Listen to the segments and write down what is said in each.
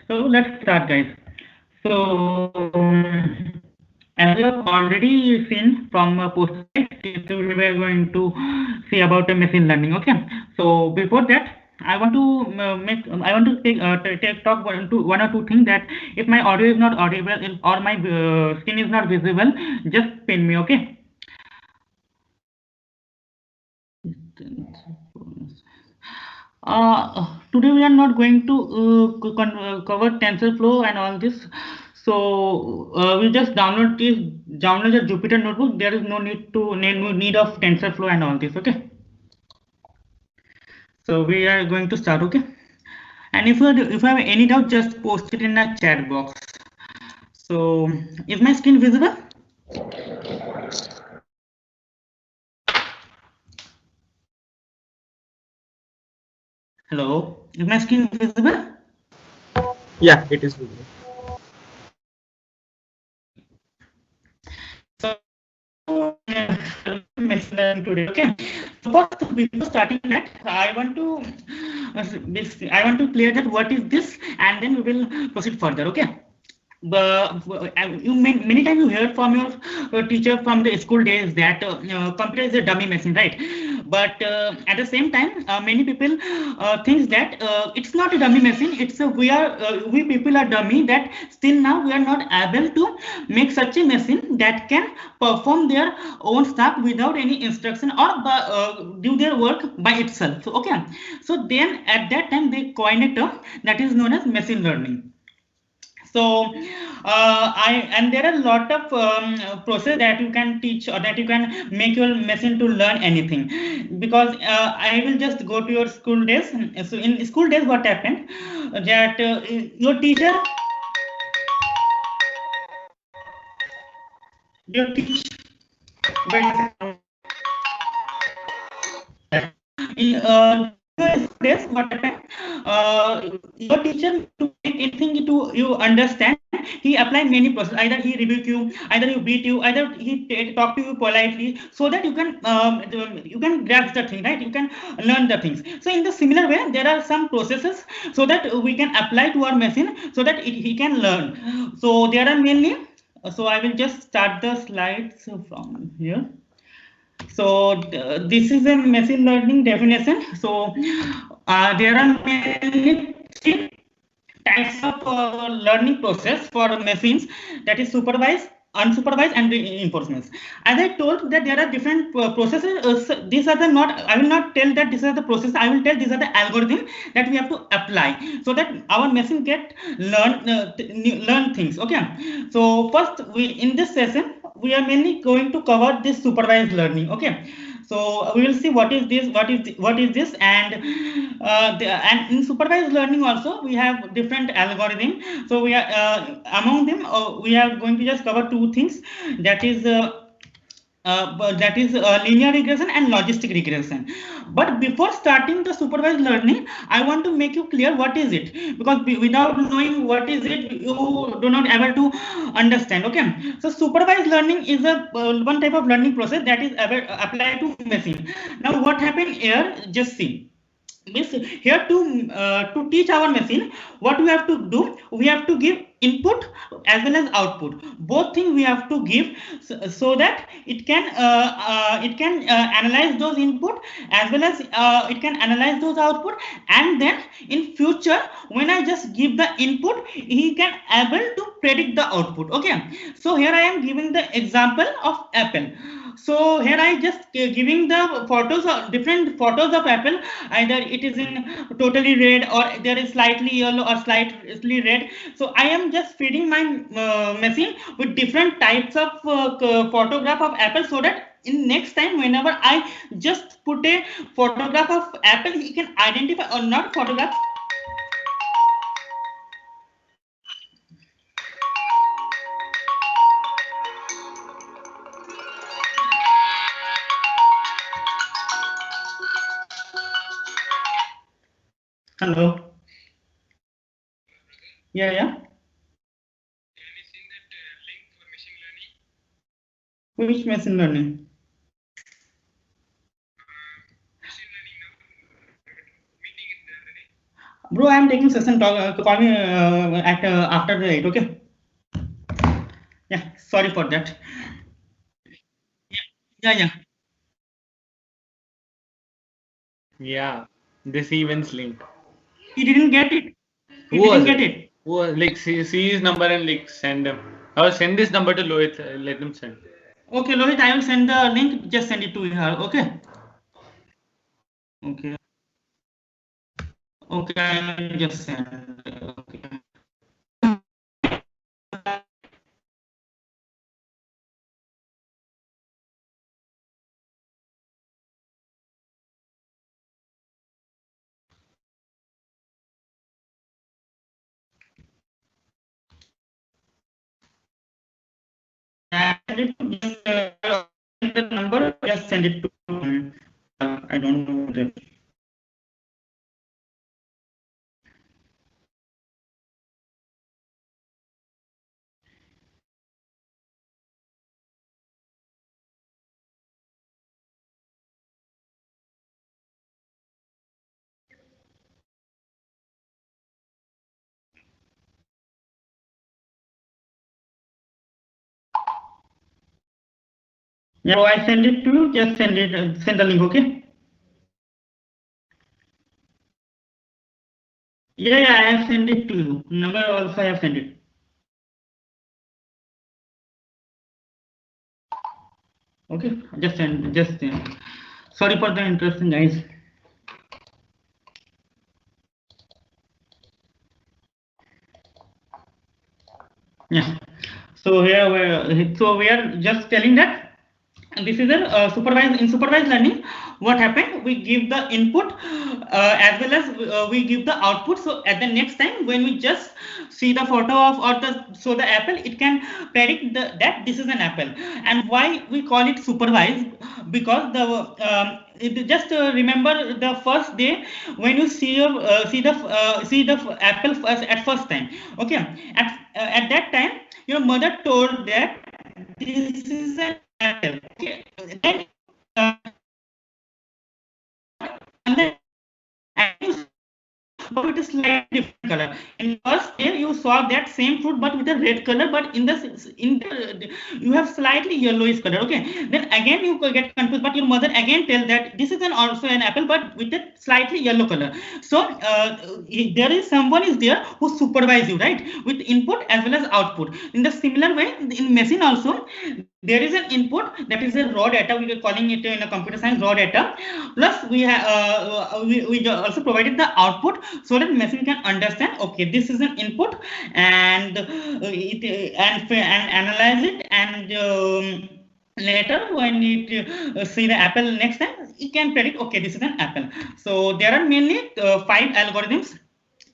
So let's start, guys. So, as you have already seen from a poster, right? So we were going to see about machine learning. Okay. So before that, I want to talk one or two things that if my audio is not audible or my screen is not visible, just pin me. Okay. Today we are not going to cover TensorFlow and all this. So we just download the Jupyter notebook. There is no need of TensorFlow and all this. Okay. So we are going to start. Okay. And if you have any doubt, just post it in the chat box. So is my screen visible? Hello. Is my screen visible? Yeah, it is visible. So machine learning today. Okay. So first, before starting that, I want to clear that what is this, and then we will proceed further. Okay. Many times you heard from your teacher from the school days that computer is a dummy machine, right? But at the same time, many people thinks that it's not a dummy machine. It's a we people are dummy that still now we are not able to make such a machine that can perform their own stuff without any instruction or do their work by itself. So okay, so then at that time they coined a term that is known as machine learning. So I and there are a lot of process that you can teach or that you can make your machine to learn anything, because I will just go to your school days. So in school days what happened, that your teacher, your teach wait a second. In days what happened, your teacher, to make anything to you understand, he apply many process. Either he rebuke you, either he beat you, either he talk to you politely, so that you can grasp the thing, right? You can learn the things. So in the similar way there are some processes so that we can apply to our machine so that he can learn. So there are mainly, so I will just start the slides from here. So this is a machine learning definition. So there are many three types of learning process for machines, that is supervised, unsupervised, and reinforcements. As I told that there are different processes. These are the not. I will not tell that these are the process. I will tell these are the algorithm that we have to apply so that our machine get learn things. Okay. So first, we in this session we are mainly going to cover this supervised learning. Okay. So we will see what is this, what is this, and and in supervised learning also we have different algorithm. So we are among them we are going to just cover two things, that is linear regression and logistic regression. But before starting the supervised learning, I want to make you clear what is it, because without knowing what is it, you do not able to understand. Okay. So supervised learning is a one type of learning process that is applied to machine. Now what happened here, just see. Means here to teach our machine, what we have to do, we have to give input as well as output. Both things we have to give, so that it can analyze those input as well as it can analyze those output. And then in future, when I just give the input, he can able to predict the output. Okay. So here I am giving the example of Apple. So here I just giving the photos of different photos of Apple. Either it is in totally red, or there is slightly yellow or slightly red. So I am just feeding my machine with different types of photograph of Apple, so that in next time whenever I just put a photograph of Apple, he can identify, or not photograph. Hello. Yeah, yeah. Which machine learning? Bro, I am taking session. Call me at after the 8. Okay. Yeah. Sorry for that. Yeah. Yeah. Yeah, this events link. He didn't get it. He Who didn't was get it? it. Who was, like see his number and like send him. Or send this number to Lohit. Let him send. Okay, Lohit, I will send the link. Just send it to her. Okay. Okay. Okay. I will just send. Okay. Send it to just the number. Just send it to. I don't know that. Yeah, so I send it to you. Just send it. Send the link. Okay. Yeah, yeah. I have sent it to you. Number also I have sent it. Okay. Just send. Just. Sorry for the interruption, guys. Yeah. So we are just telling that this is a supervised in supervised learning. What happened? We give the input as well as we give the output. So at the next time when we just see the photo of or the show the apple, it can predict that this is an apple. And why we call it supervised? Because just remember the first day when you see the apple first, at first time. Okay, at that time your mother told that this is an apple. Okay, then uh, and then and you but with a slightly different color. In first day, you saw that same fruit but with a red color, but in the you have slightly yellowish color. Okay, then again you get confused, but your mother again tell that this is an also an apple but with a slightly yellow color. So there is someone is there who supervise you, right, with input as well as output. In the similar way, in machine also there is an input that is a raw data. We are calling it in a computer science raw data. Plus we also provided the output so that machine can understand, okay, this is an input, and and analyze it, and later when it see the apple next time, it can predict, okay, this is an apple. So there are mainly 5 algorithms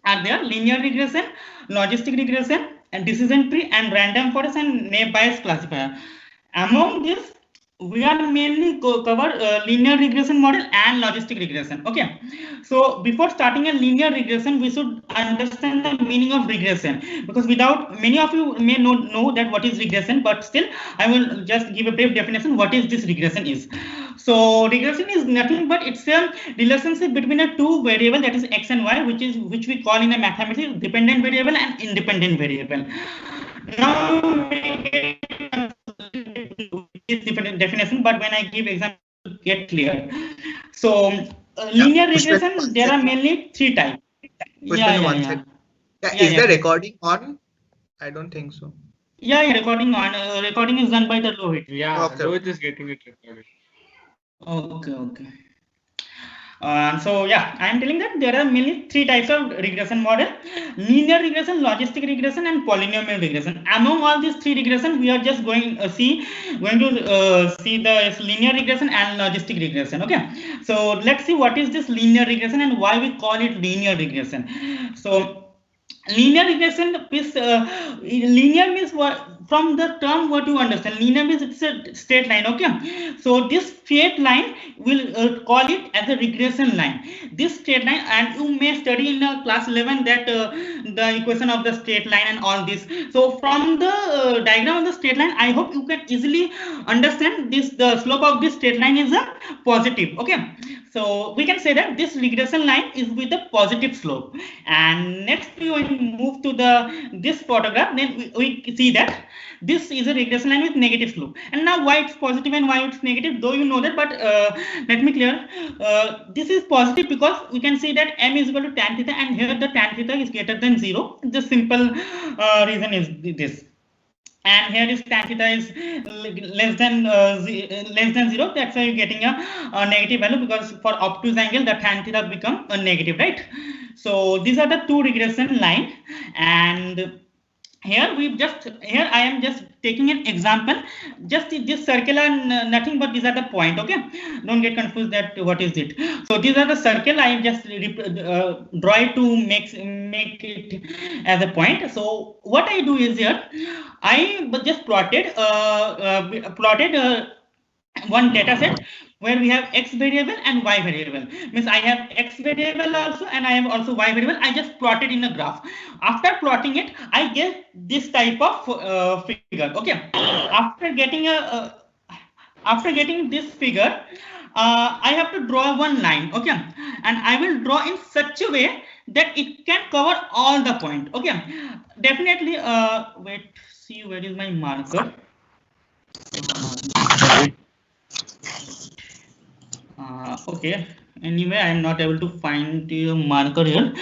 are there: linear regression, logistic regression, and decision tree, and random forest, and naive bayes classifier. Among this, we are mainly cover linear regression model and logistic regression. Okay, so before starting a linear regression, we should understand the meaning of regression, because without, many of you may not know that what is regression, but still I will just give a brief definition what is this regression is. So regression is nothing but it's a relationship between a two variable, that is x and y, which we call in a mathematics dependent variable and independent variable. Now is different definition, but when I give example to get clear. So Yeah, linear Pushpendra, regression, one there are second. mainly 3 types. Yeah, Pushpendra, yeah, one yeah, second. Yeah, yeah, is the yeah. recording on? I don't think so. Yeah, yeah, recording on. Recording is done by the Lohit. Yeah, Okay. Lohit is getting it recorded. Okay, okay. So yeah, I am telling that there are mainly 3 types of regression model: linear regression, logistic regression, and polynomial regression. Among all these 3 regression, we are just going to see the linear regression and logistic regression. Okay, so let's see what is this linear regression and why we call it linear regression. So Linear regression is linear means what, from the term what you understand, linear means it's a straight line. Okay, so this straight line will call it as a regression line, this straight line. And you may study in class 11 that the equation of the straight line and all this. So from the diagram of the straight line, I hope you can easily understand this, the slope of this straight line is a positive. Okay, so we can say that this regression line is with a positive slope. And next when we move to the this photograph, then we see that this is a regression line with negative slope. And now why it's positive and why it's negative, though you know that, but let me clear. This is positive because we can see that m is equal to tan theta, and here the tan theta is greater than 0. The simple reason is this. And here is tan theta is less than 0. That's why you're getting a negative value, because for obtuse angle the tan theta become a negative, right? So these are the two regression line. And here I am just taking an example, just this circle and nothing but these are the point. Okay, don't get confused that what is it. So these are the circle, I just draw it to make it as a point. So what I do is, here I just plotted one data set where we have x variable and y variable. Means I have x variable also and I have also y variable. I just plotted in a graph. After plotting it, I get this type of figure. Okay, after getting this figure, I have to draw one line. Okay, and I will draw in such a way that it can cover all the point. Okay, definitely. Wait, see, where is my marker? Okay, anyway, I am not able to find the marker here,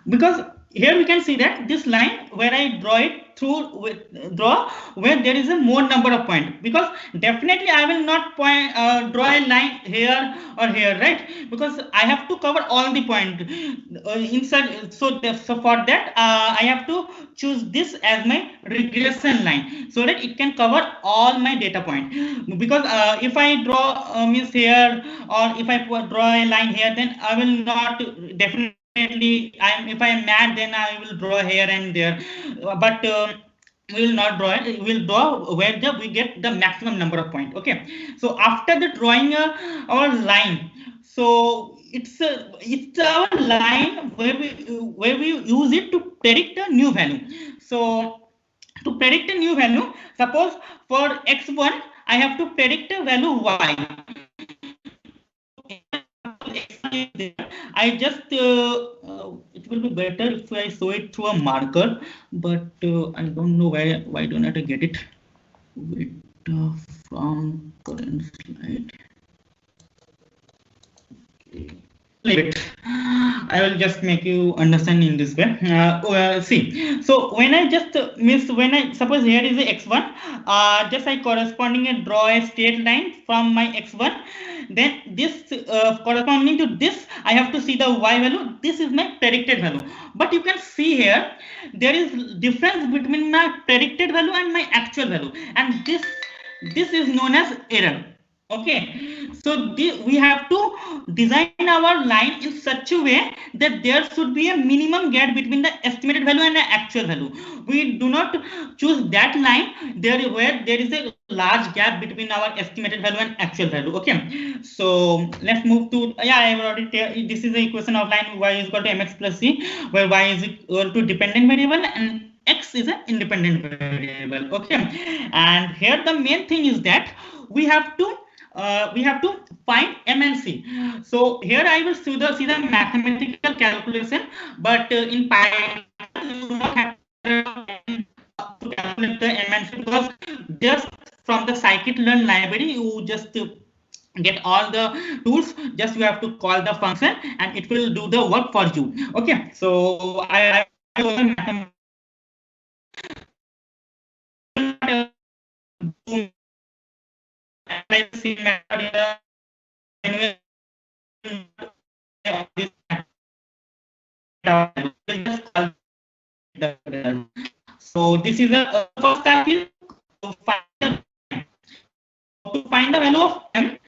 because here we can see that this line where I draw it through with draw where there is a more number of points, because definitely I will not draw a line here or here, right? Because I have to cover all the point inside. So for that I have to choose this as my regression line so that it can cover all my data point. Because if I draw means here, or if I draw a line here, then I will not definitely, if I am mad, then I will draw here and there. But we will not draw it. We will draw where we get the maximum number of points. Okay, so after the drawing our line, so it's our line where we use it to predict a new value. So to predict a new value, suppose for x1 I have to predict a value y. I just it will be better if I show it through a marker, but I don't know why don't I get it. Wait, from current slide. Okay. I will just make you understand in this way. See, so when I just when I suppose here is a x1, just I corresponding draw a straight line from my x1. Then this corresponding to this, I have to see the y value. This is my predicted value. But you can see here there is difference between my predicted value and my actual value, and this is known as error. Okay, so we have to design our line in such a way that there should be a minimum gap between the estimated value and the actual value. We do not choose that line there where there is a large gap between our estimated value and actual value. Okay, so let's move to, yeah, I have already this is the equation of line y is equal to mx plus c, where y is equal to dependent variable and x is an independent variable. Okay, and here the main thing is that we have to find m and c. So here I will see the mathematical calculation, but in Python you do not have to calculate the m and c, because just from the scikit-learn library you just get all the tools. Just you have to call the function and it will do the work for you. Okay, so I so this is the first step is to find the value of m.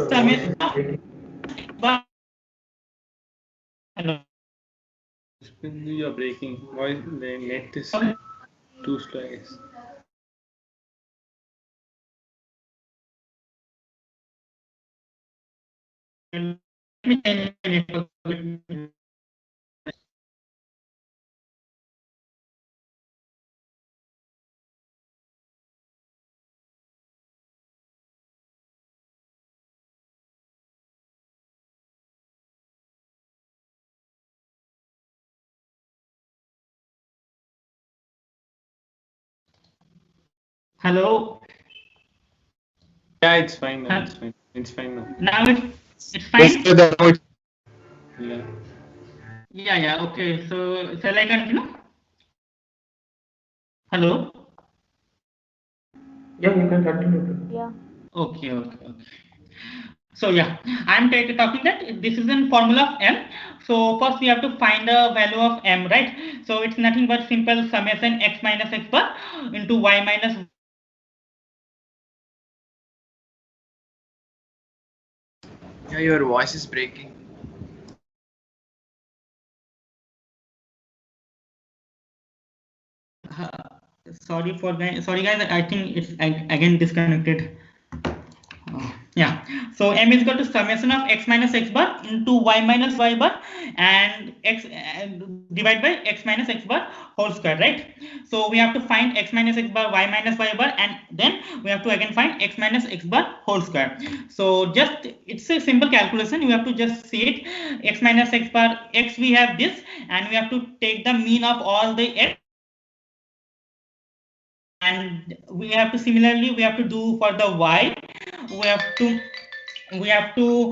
Sum is You're breaking. Why the net is too slow, I guess. Let me change my network. Hello. Yeah, it's fine now. It's fine. It's fine now. Now it's fine. Yeah. Yeah. Okay. So shall I continue? Hello. Yeah, you can continue. Yeah. Okay. So yeah, I'm talking that this is a formula of m. So first we have to find the value of m, right? So it's nothing but simple summation x minus x bar into y minus. Yeah, your voice is breaking. Sorry guys, I think it's again disconnected. Yeah, so m is equal to summation of x minus x bar into y minus y bar and x divided by x minus x bar whole square, right? So we have to find x minus x bar, y minus y bar, and then we have to again find x minus x bar whole square. So just it's a simple calculation. You have to just see it. X minus x bar, x we have this, and we have to take the mean of all the x, and we have to similarly we have to do for the y. We have to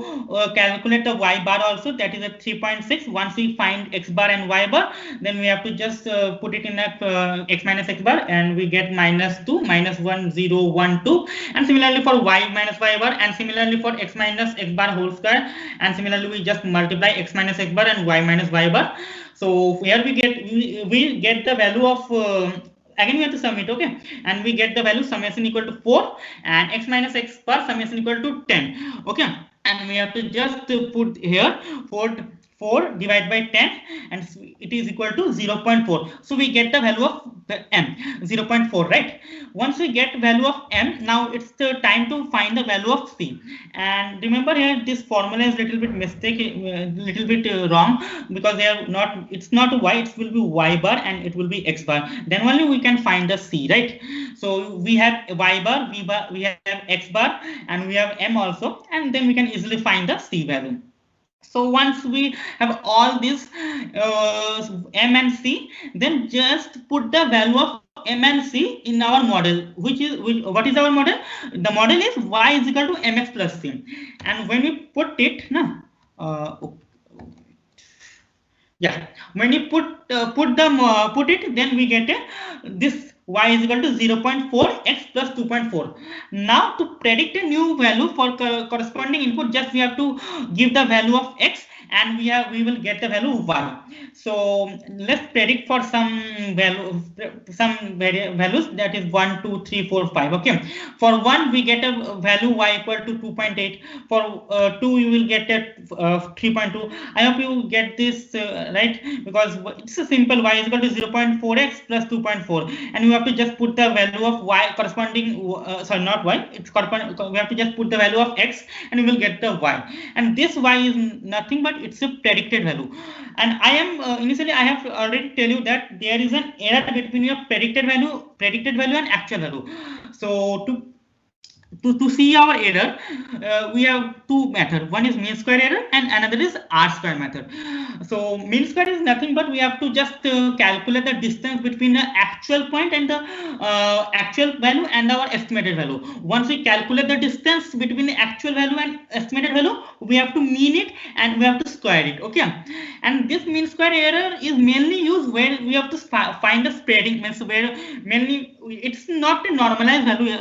calculate the y bar also, that is a 3.6. Once we find x bar and y bar, then we have to just put it in a x minus x bar, and we get -2 -1012. And similarly for y minus y bar, and similarly for x minus x bar whole square, and similarly we just multiply x minus x bar and y minus y bar. So here we get the value of again we have to sum it, okay, and we get the value summation equal to 4 and x minus x bar summation equal to 10, okay, and we have to just put here 4 divided by 10, and it is equal to 0.4. So we get the value of m 0.4, right? Once we get value of m, now it's the time to find the value of c. And remember here this formula is little bit little bit wrong, because they are not, it's not y, it will be y bar and it will be x bar, then only we can find the c, right? So we have y bar, we have x bar, and we have m also, and then we can easily find the c value. So once we have all this m and c, then just put the value of m and c in our model, what is our model? The model is y is equal to mx plus c, and when we put it now, yeah, when you put it, then we get this y is equal to 0.4 x plus 2.4. Now to predict a new value for corresponding input, just we have to give the value of x, and we will get the value y. So let's predict for some values, that is 1 2 3 4 5, okay. For 1 we get a value y equal to 2.8. For 2 you will get a 3.2. I hope you get this right, because it's a simple y is equal to 0.4x plus 2.4, and you have to just put the value of y corresponding sorry, not y, we have to just put the value of x, and we will get the y, and this y is nothing but it's a predicted value. And I am initially I have already tell you that there is an error between your predicted value and actual value. So to see our error, we have two methods. One is mean square error and another is R square method. So mean square is nothing but we have to just calculate the distance between the actual point and the actual value and our estimated value. Once we calculate the distance between the actual value and estimated value, we have to mean it and we have to square it, okay. And this mean square error is mainly used where we have to find the spreading, means where mainly it's not a normalized value,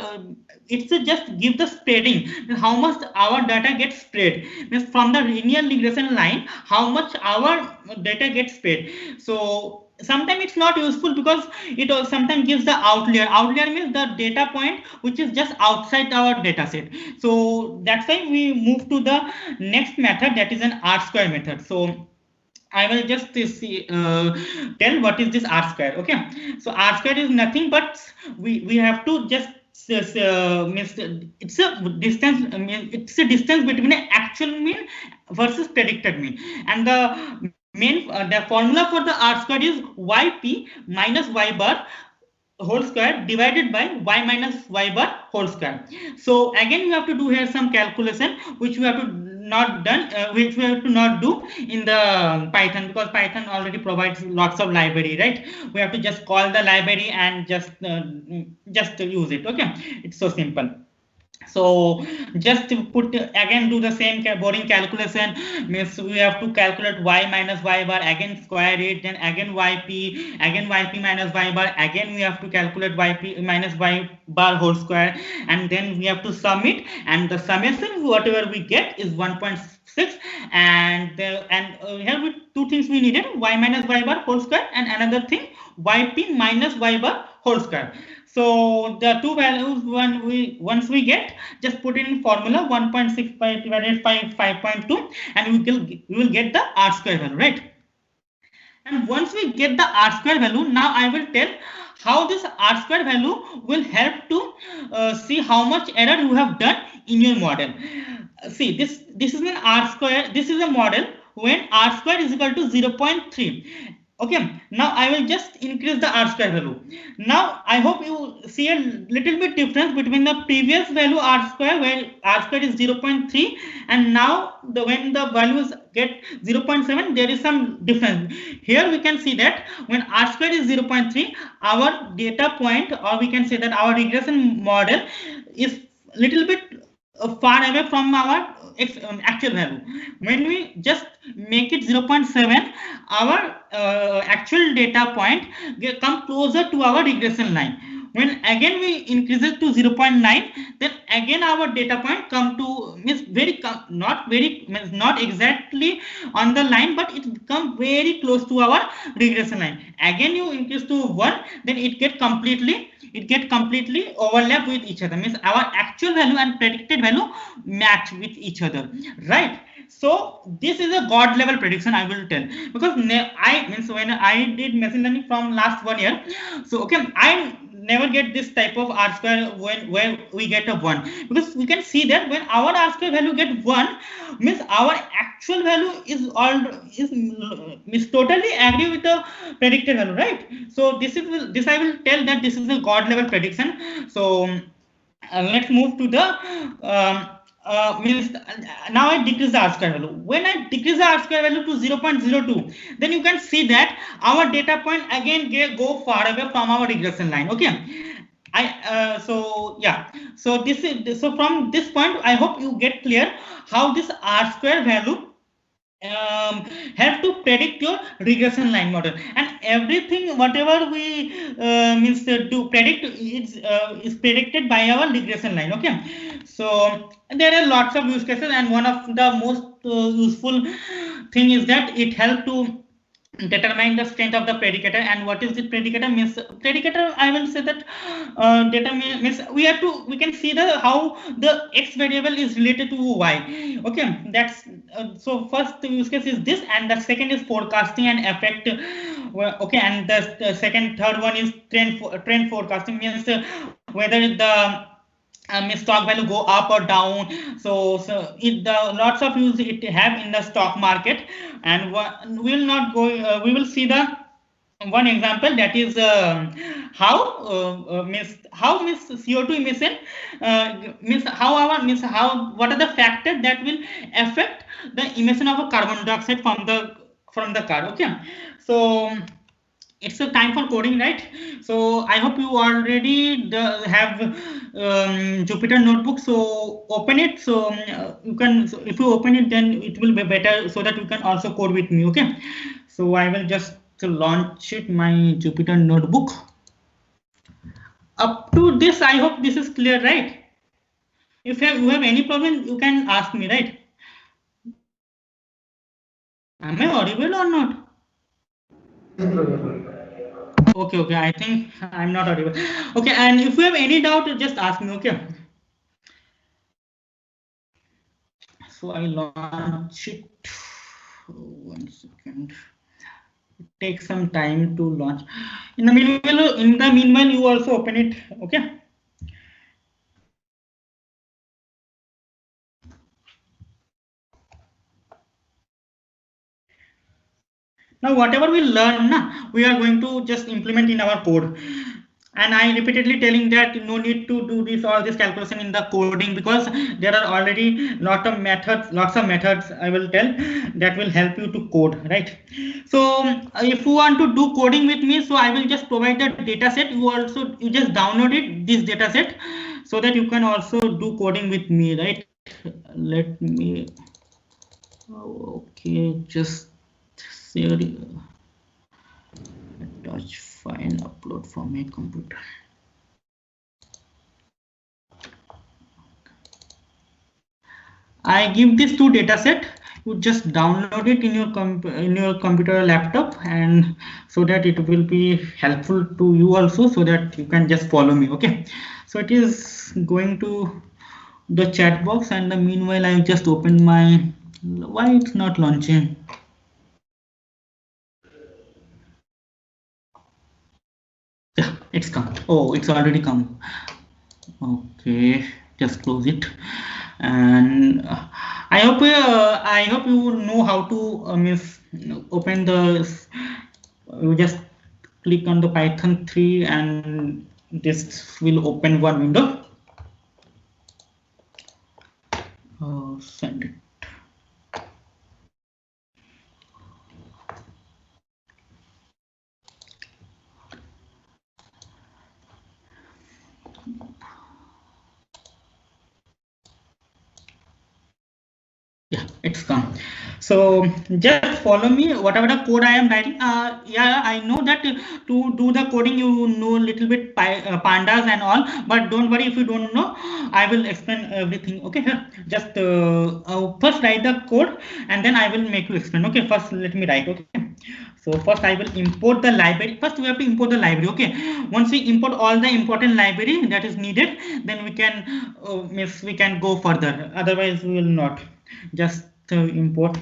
it's just give the spreading, how much our data gets spread, means from the linear regression line how much our data gets spread. So sometimes it's not useful because it sometimes gives the outlier means the data point which is just outside our data set. So that's why we move to the next method, that is an R square method. So I will just tell what is this r square. Okay, so r square is nothing but we have to just means it's a distance. It's a distance between an actual mean versus predicted mean, and the formula for the r square is yp minus y bar whole square divided by y minus y bar whole square. So again you have to do here some calculation which we have to not done which we have to not do in the Python, because Python already provides lots of library, right? We have to just call the library and just use it. Okay, it's so simple. So just to put again do the same boring calculation, means we have to calculate y minus y bar, again square it, then again yp minus y bar, again we have to calculate yp minus y bar whole square, and then we have to sum it, and the summation whatever we get is 1.6, and here with two things we needed, y minus y bar whole square, and another thing yp minus y bar whole square. So the two values once we get, just put it in formula 1.65 divided by 5.2, and we will get the r square value, right? And once we get the r square value, now I will tell how this r square value will help to see how much error you have done in your model. See, this is an r square. This is a model when r square is equal to 0.3. Okay, now I will just increase the r square value. Now I hope you see a little bit difference between the previous value r square, where r square is 0.3, and now when the values get 0.7, there is some difference. Here we can see that when r square is 0.3, our data point, or we can say that our regression model is little bit far away from our actual value. When we just make it 0.7, our actual data point come closer to our regression line. When again we increase it to 0.9, then again our data point come to means not exactly on the line, but it come very close to our regression line. Again you increase to 1, then it get completely overlap with each other, means our actual value and predicted value match with each other, right? So this is a god level prediction, I will tell, because when I did machine learning from last 1 year, so okay, I never get this type of r square where we get a 1, because we can see that when our r square value get 1, means our actual value is totally agree with the predicted value, right? So this I will tell that this is a god level prediction. So let's move to the means now I decrease the r square value. When I decrease the r square value to 0.02, then you can see that our data point again go far away from our regression line. Okay, so yeah, so from this point I hope you get clear how this r square value help to predict your regression line model, and everything whatever we means do predict is predicted by our regression line. Okay, so there are lots of use cases, and one of the most useful thing is that it helps to determine the strength of the predicator. And what is the predicator? Means predicator, I will say that data means we can see the how the x variable is related to y. Okay, that's so first use case is this, and the second is forecasting and effect. Okay, and the third one is trend forecasting, means whether the stock value go up or down. So lots of use it have in the stock market, and we will not go we will see the one example, that is how CO2 emission what are the factors that will affect the emission of a carbon dioxide from the car. Okay, so it's a time for coding, right? So I hope you already have Jupyter notebook, so open it. So you can, so if you open it, then it will be better, so that you can also code with me. Okay, so I will just launch it, my Jupyter notebook. Up to this, I hope this is clear, right? If you have any problem, you can ask me, right? Am I audible or not? Okay, I think I'm not audible. Okay, and if you have any doubt, just ask me. Okay, so I launch it. 1 second. Take some time to launch. In the meanwhile, you also open it. Okay. Now, whatever we learn, we are going to just implement in our code. And I repeatedly telling that no need to do all this calculation in the coding, because there are already lots of methods I will tell that will help you to code, right? So if you want to do coding with me, so I will just provide the data set. You just download it, this data set, so that you can also do coding with me, right? Let me, okay, just share touch file upload from my computer. I give this two data set. You just download it in your computer or laptop, and so that it will be helpful to you also, so that you can just follow me. Okay, so it is going to the chat box, and the meanwhile I just open my, why it's not launching. Yeah, it's come. Oh, it's already come. Okay, just close it. And I hope you know how to open the, you just click on the Python 3 and this will open one window. Send it. Yeah, it's come. So just follow me, whatever the code I am writing. Yeah, I know that to do the coding you know a little bit pandas and all, but don't worry if you don't know. I will explain everything. Okay, just first write the code and then I will make you explain. Okay, first let me write. Okay. So first I will import the library. First we have to import the library. Okay. Once we import all the important library that is needed, then we can go further. Otherwise we will not. Just import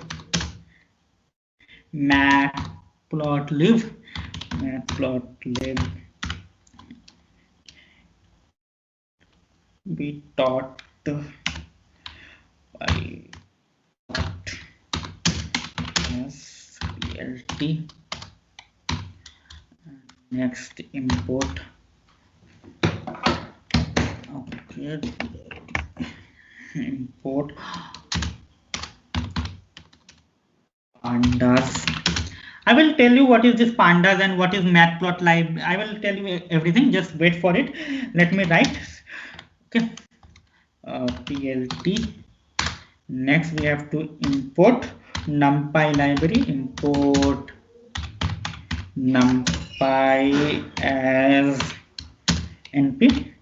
matplotlib be taught by SPLT. Next import, okay, import pandas. I will tell you what is this pandas and what is matplotlib. I will tell you everything. Just wait for it. Let me write. Okay. PLT. Next, we have to import NumPy library. Import NumPy as NP.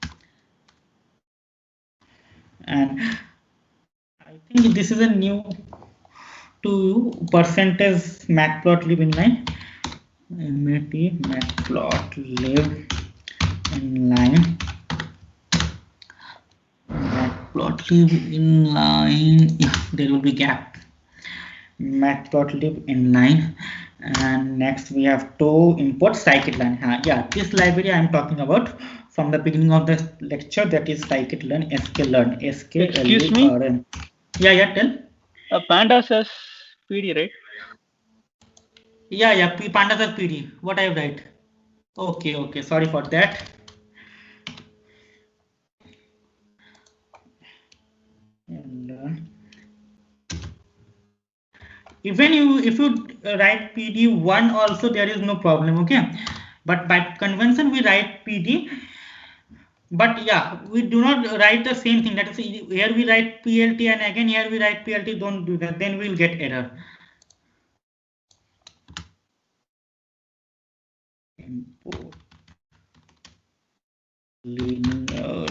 And I think this is a new to percentage matplotlib inline. Matplotlib inline. Matplotlib inline. Yeah, there will be gap. Matplotlib inline. And next we have to import scikit-learn. Yeah, this library I am talking about from the beginning of the lecture, that is scikit-learn, sklearn, Excuse me? SKLERN. Yeah, tell. Pandas as PD, right? Yeah, pandas are PD. What I have write? Okay. Sorry for that. And even if you write PD1 also, there is no problem. Okay, but by convention we write PD. But yeah, we do not write the same thing. That is, here we write PLT and again here we write PLT. Don't do that. Then we'll get error. Import linear.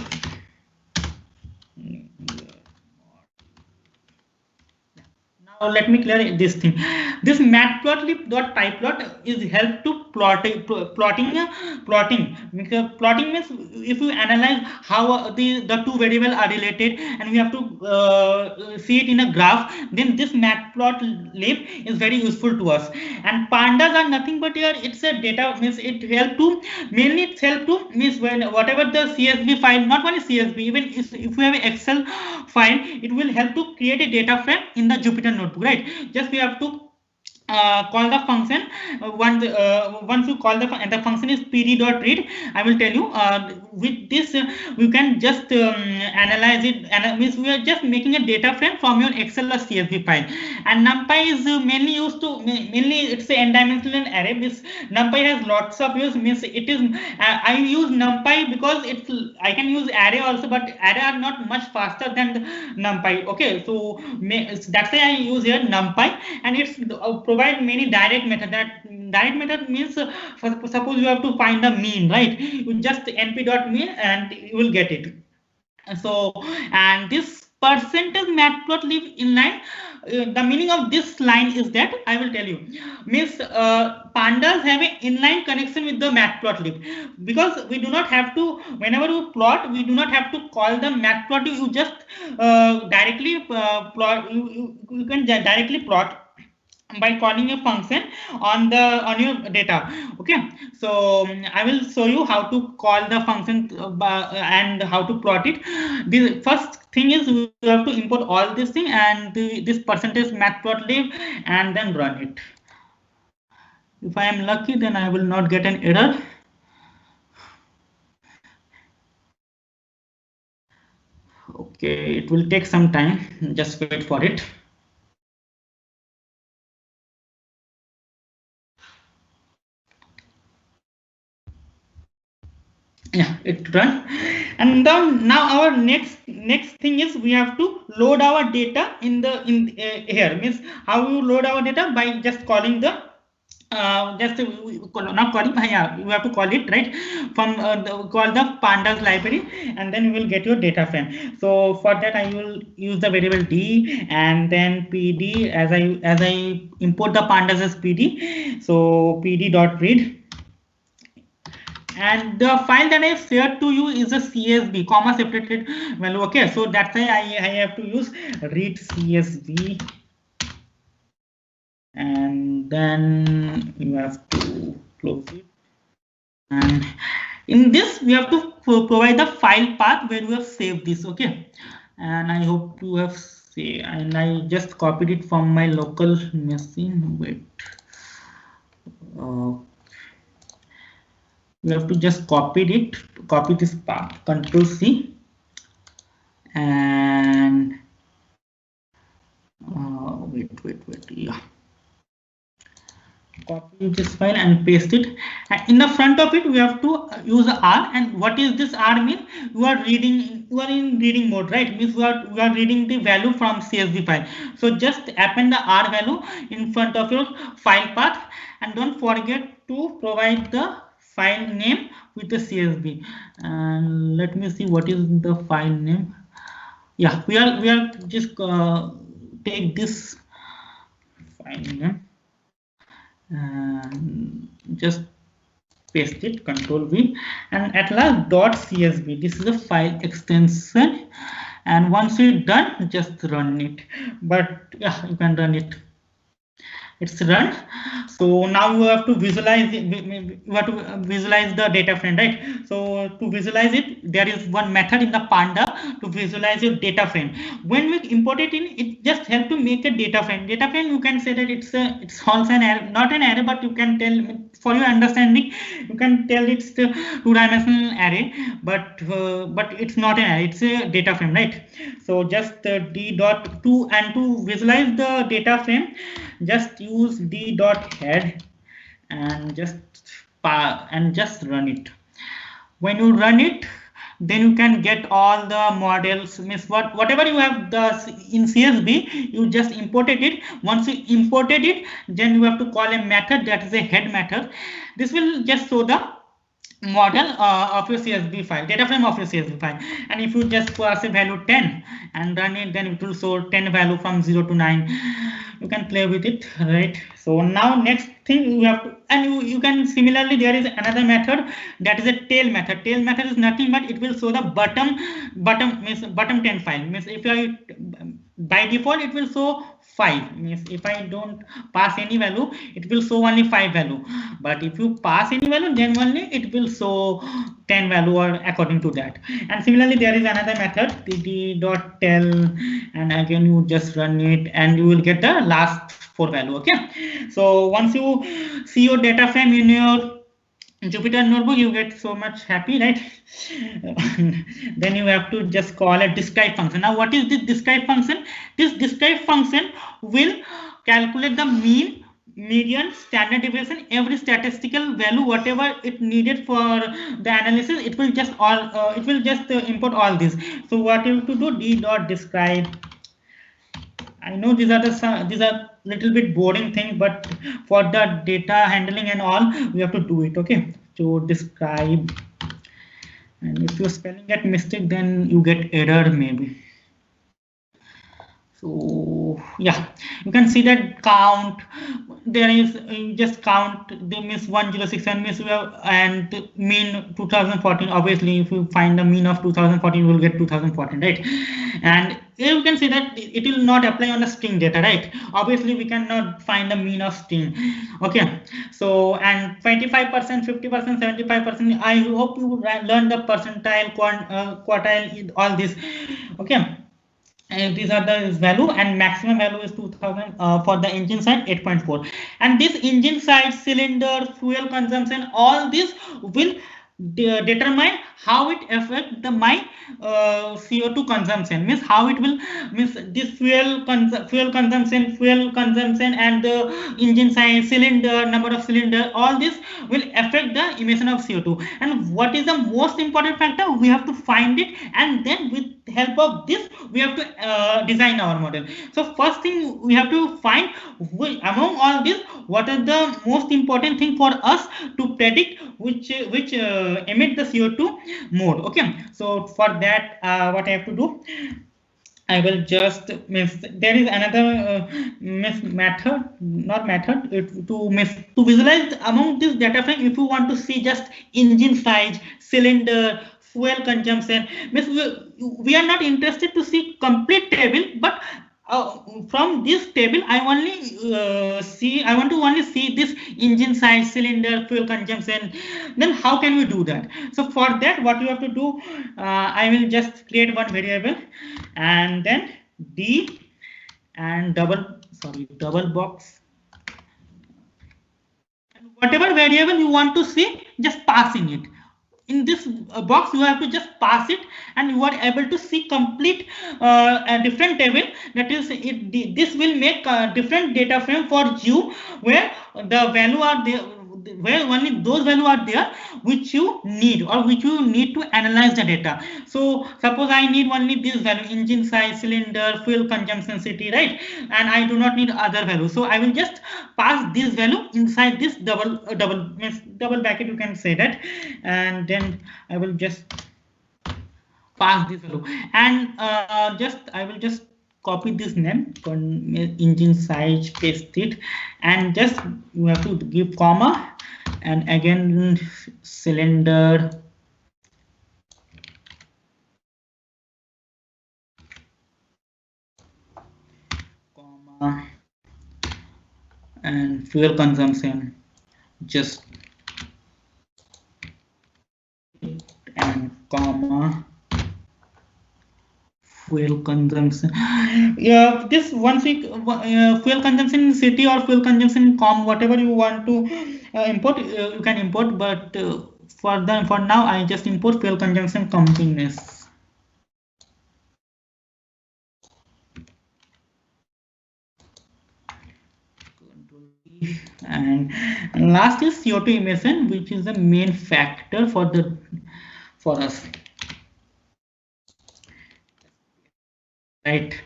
Now Now let me clear this thing. This matplotlib.pyplot is help to plotting. Because plotting means if you analyze how the two variable are related and we have to see it in a graph, then this matplotlib is very useful to us. And pandas are nothing but here it's a data, means it help to mainly it's help to means when whatever the CSV file, not only CSV, even if you have an Excel file, it will help to create a data frame in the Jupyter notebook, right? Just we have to call the function. Once you call and the function is pd.read. I will tell you with this you can just analyze it, and means we are just making a data frame from your Excel or CSV file. And NumPy is mainly used to mainly it's a n-dimensional array. This NumPy has lots of use, means it is I use NumPy because it's I can use array also, but array are not much faster than the NumPy. Okay, so that's why I use here NumPy, and it's provide many direct method. That direct method means suppose you have to find the mean, right? You just np.mean and you will get it. So, and this percentage matplotlib inline, the meaning of this line is that I will tell you, means pandas have an inline connection with the matplotlib, because we do not have to, whenever you plot, we do not have to call the matplotlib. You just directly plot. You can directly plot by calling a function on your data. Okay, so I will show you how to call the function and how to plot it. The first thing is we have to import all this thing and this percentage matplotlib and then run it. If I am lucky, then I will not get an error. Okay, it will take some time, just wait for it. Yeah, it run. And now our next thing is we have to load our data in here. Means how you load our data? By just calling the not calling, yeah, you have to call it, right? From call the pandas library, and then you will get your data frame. So for that I will use the variable d and then pd. As I import the pandas as pd, so pd.read. And the file that I shared to you is a CSV, comma separated value. Okay, so that's why I have to use read CSV, and then you have to close it. And in this, we have to provide the file path where we have saved this. Okay, and I hope you have saved. And I just copied it from my local machine. Wait. We have to just copy this path, Control C, and wait, yeah, copy this file and paste it. And in the front of it we have to use R. And what is this R mean? You are in reading mode, right? Means we are reading the value from CSV file. So just append the R value in front of your file path, and don't forget to provide the file name with the CSV. And let me see what is the file name. Yeah, we are just take this file name and just paste it, Control V, and at last .csv. This is the file extension, and once it's done, just run it. But yeah, you can run it. It's run. So now you have to visualize it. You have to visualize the data frame, right? So to visualize it, there is one method in the Panda to visualize your data frame. When we import it in, it just help to make a data frame. Data frame, you can say that it's also an array, not an array, but you can tell, for your understanding, you can tell it's the two-dimensional array, but it's not an array, it's a data frame, right? So just d.to, and to visualize the data frame, just use d.head and just run it. When you run it, then you can get all the models. Means whatever you have in CSV, you just imported it. Once you imported it, then you have to call a method that is a head method. This will just show the model of your CSV file, data frame of your CSV file, and if you just pass a value 10 and run it, then it will show 10 value from 0 to 9. You can play with it, right? So now next thing you have to, and you can similarly, there is another method, that is a tail method. Tail method is nothing but it will show the bottom means bottom 10 file, means if you are, by default it will show 5, means if I don't pass any value it will show only 5 value, but if you pass any value then only it will show 10 value or according to that. And similarly there is another method, td.tell, and again you just run it and you will get the last 4 value. Okay, so once you see your data frame in your Jupyter notebook, you get so much happy, right? Then you have to just call a describe function. Now what is this describe function? This describe function will calculate the mean, median, standard deviation, every statistical value, whatever it needed for the analysis. It will just import all this. So what you have to do, d.describe. I know these are little bit boring thing, but for the data handling and all, we have to do it. Okay, so describe, and if you're spelling it mistake, then you get error maybe. So yeah, you can see that count. There is just count. They miss 1067 miss, and mean 2014. Obviously, if you find the mean of 2014, you will get 2014, right? And you can see that it will not apply on the string data, right? Obviously, we cannot find the mean of string. Okay, so and 25%, 50%, 75%. I hope you learn the percentile, quartile, all this. Okay. And these are the value, and maximum value is 2000 for the engine side 8.4, and this engine side, cylinder, fuel consumption, all this will determine how it affect the my CO2 consumption, means how it will, means this fuel consumption and the engine size, cylinder, number of cylinder, all this will affect the emission of CO2. And what is the most important factor, we have to find it, and then with help of this we have to design our model. So first thing we have to find, among all this, what are the most important thing for us to predict which emit the CO2 mode. Okay, so for that what I have to do, I will just there is another to visualize among this data frame. If you want to see just engine size, cylinder, fuel consumption, means we are not interested to see complete table, but from this table I want to only see this engine size, cylinder, fuel consumption. Then how can we do that? So for that what you have to do, I will just create one variable and then d and double box, and whatever variable you want to see, just passing it in this box. You have to just pass it, and you are able to see complete a different table. That is, this will make a different data frame for you, where the value are there, where only those value are there which you need, or which you need to analyze the data. So suppose I need only this value, engine size, cylinder, fuel consumption, city, right? And I do not need other value, so I will just pass this value inside this double bracket, you can say that, and then I will just pass this value, and I will just copy this name, engine size, paste it, and just you have to give comma, and again cylinder, comma, and fuel consumption, just and comma, fuel consumption. Yeah, this once we fuel consumption in city or fuel consumption in whatever you want to import, you can import, but for now I just import fuel consumption completeness. And last is CO2 emission, which is the main factor for us. Right.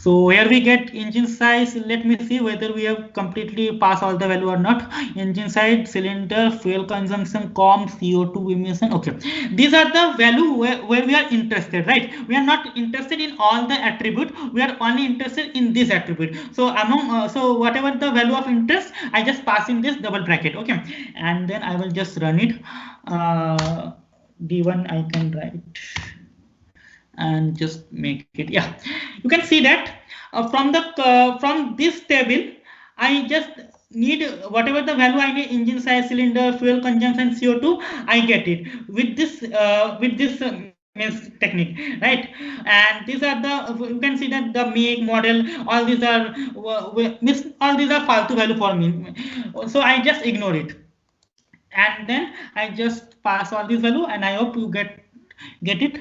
So here we get engine size. Let me see whether we have completely passed all the value or not. Engine size, cylinder, fuel consumption, COM, CO2 emission. Okay, these are the value where we are interested, right? We are not interested in all the attribute. We are only interested in this attribute. So among so whatever the value of interest, I just pass in this double bracket. Okay, and then I will just run it. D1 I can write and just make it. Yeah, you can see that from this table I just need whatever the value I need: engine size, cylinder, fuel consumption, CO2. I get it with this means technique, right? And these are the, you can see that the make, model, all these are all these are false value for me, so I just ignore it, and then I just pass all these value, and I hope you get it.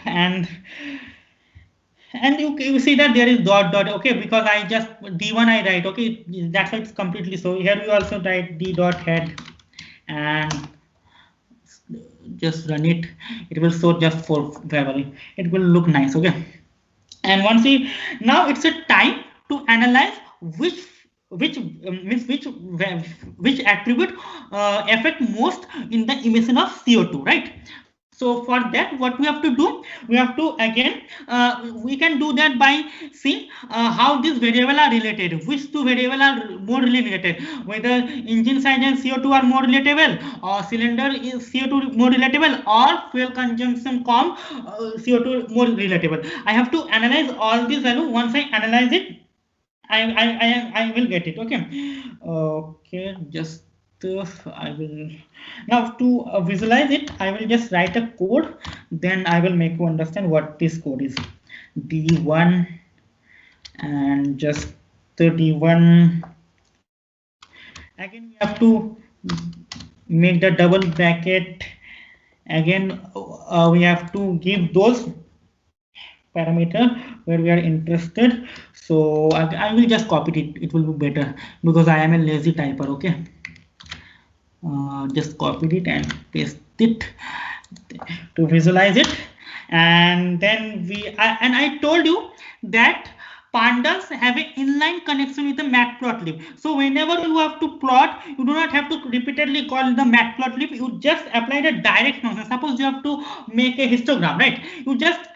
And you see that there is dot dot. Okay, because I just D1 I write. Okay, that's why it's completely. So here we also write D dot head and just run it. It will show just for February. It will look nice. Okay, and once we, now it's a time to analyze means which attribute affect most in the emission of CO2, right? So for that, what we have to do, we have to again, we can do that by seeing how these variables are related, which two variables are more related, whether engine size and CO2 are more relatable, or cylinder is CO2 more relatable, or fuel consumption COM CO2 more relatable. I have to analyze all these values. Once I analyze it, I will get it. Okay, just I will now to visualize it. I will just write a code, then I will make you understand what this code is. D1 and just the D1 again. We have to make the double bracket again. We have to give those parameter where we are interested. So I will just copy it. It will be better because I am a lazy typer. Okay. Just copied it and paste it to visualize it, and then I told you that pandas have an inline connection with the matplotlib. So whenever you have to plot, you do not have to repeatedly call the matplotlib. You just apply the direct function. Suppose you have to make a histogram, right? You just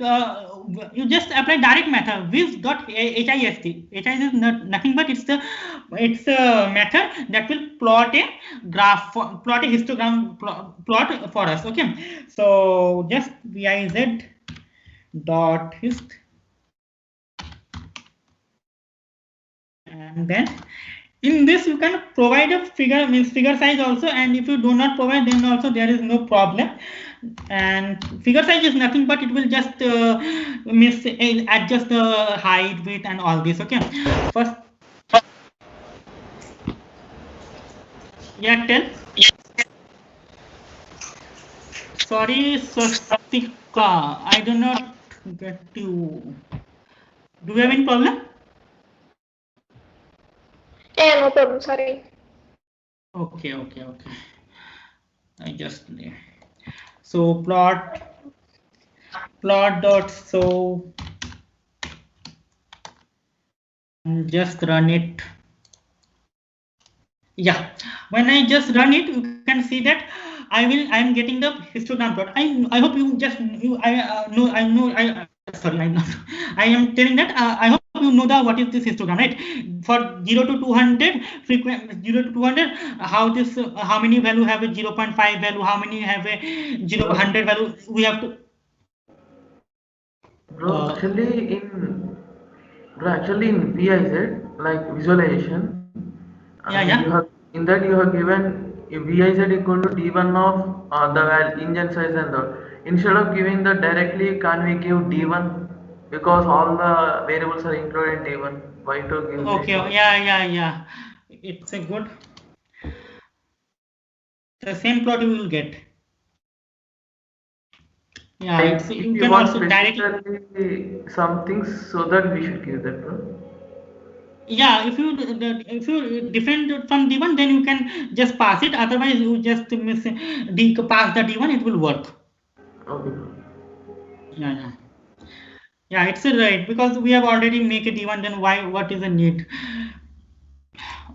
apply direct method viz.hist. Hist is nothing but it's a method that will plot a graph, plot a histogram plot for us. Okay, so just viz dot hist, and then in this you can provide a figure, means figure size also, and if you do not provide, then also there is no problem. And figure size is nothing but it will just adjust the height, width, and all this. Okay, first, yeah, tell. Sorry, Swastika, I do not get you. Do you have any problem? Yeah, no problem. Sorry. Okay. I just so plot dot show, just run it. Yeah, when I just run it, you can see that I am getting the histogram plot. I hope you just sorry, I am telling that I hope you know what is this histogram, right? For 0 to 200 frequent 0 to 200, how many value have a 0.5 value, how many have a 100 value. We have to Bro, actually in VIZ, like visualization, in that you have given VIZ equal to D1 of the engine size and all. Instead of giving that directly, can we give D1? Because all the variables are included in D1. Why to give okay, this? yeah. It's a good. The same plot you will get. Yeah, you can also directly some things, so that we should give that, bro. Yeah, if you different from D1, then you can just pass it. Otherwise, you just pass the D1, it will work. Okay. Yeah. Yeah, it's right because we have already make it even. Then why? What is the need?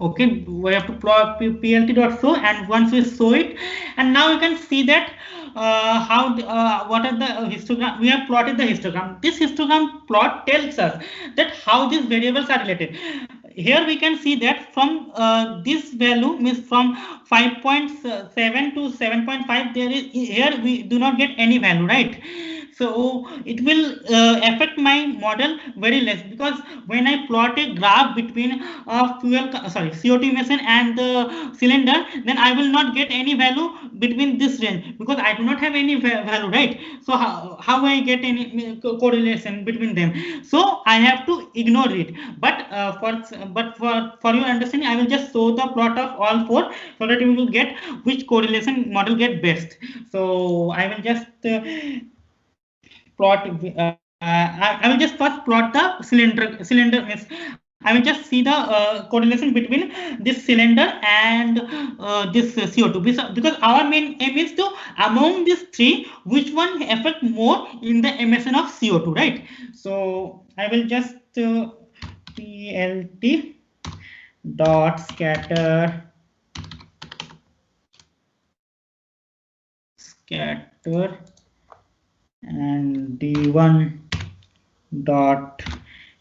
Okay, we have to plot plt.show, and once we show it, and now you can see that what are the histogram. We have plotted the histogram. This histogram plot tells us that how these variables are related. Here we can see that from this value means from 5.7 to 7.5, there is here we do not get any value, right? So it will affect my model very less, because when I plot a graph between CO2 emission and the cylinder, then I will not get any value between this range, because I do not have any value, right? So how I get any correlation between them? So I have to ignore it. But for your understanding, I will just show the plot of all four, so that you will get which correlation model get best. So I will just plot. I will just first plot the cylinder means I will just see the correlation between this cylinder and this CO2, because our main aim is to, among these three, which one affect more in the emission of CO2, right? So I will just plt dot scatter and d1 dot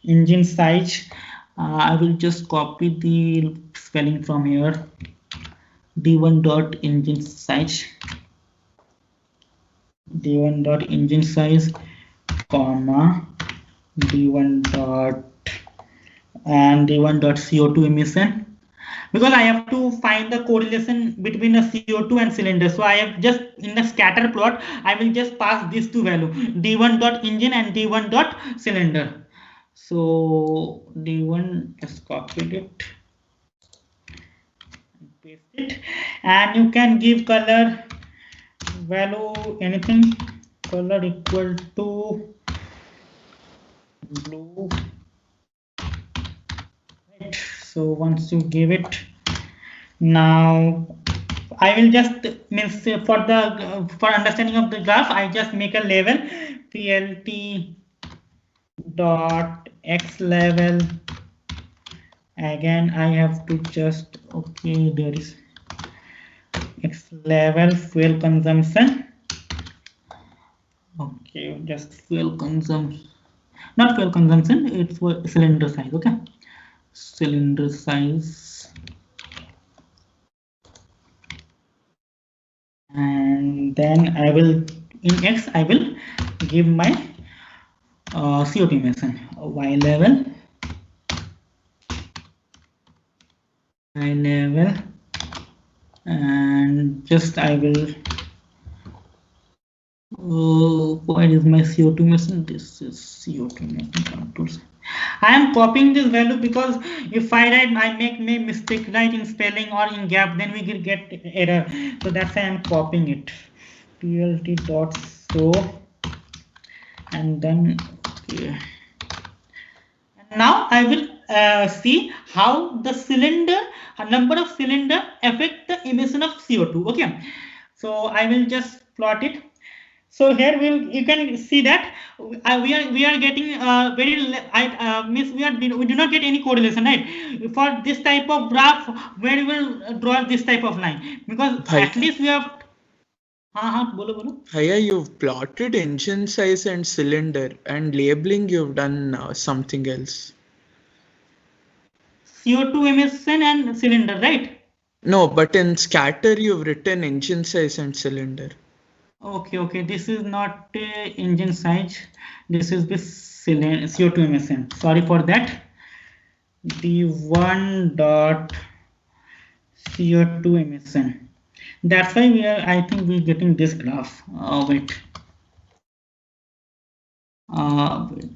engine size. I will just copy the spelling from here. d1 dot engine size, d1 dot engine size, comma d1 dot and d1 dot CO2 emission, because I have to find the correlation between the CO2 and cylinder. So I have just in the scatter plot, I will just pass these two value, d1 dot engine and d1 dot cylinder. So d1, just copied it, paste it, and you can give color value anything, color equal to blue, right? So once you give it, now I will just means for understanding of the graph, I just make a label plt dot x level. Again, I have to just, okay, there is x level fuel consumption. Okay, just fuel consumption, not fuel consumption, it's for cylinder size. Okay, cylinder size, and then I will, in x I will give my CO2 emission, y level, and just I will what is my CO2 emission? This is CO2 emission controls. I am copying this value because if I write, I make mistake, right, in spelling or in gap, then we will get error. So that's why I am copying it. plt dot show, and then okay. And now I will see how the number of cylinder affect the emission of CO2. Okay, so I will just plot it. So here you can see that we are getting means we do not get any correlation, right, for this type of graph where we will draw this type of line, because at least we have. Bolo. Haya, you've plotted engine size and cylinder, and labeling you've done something else. CO2 emission and cylinder, right? No, but in scatter you've written engine size and cylinder. Okay, this is not engine size, this is the CO2 emission. Sorry for that. d1 dot CO2 emission. That's why I think we're getting this graph. Wait,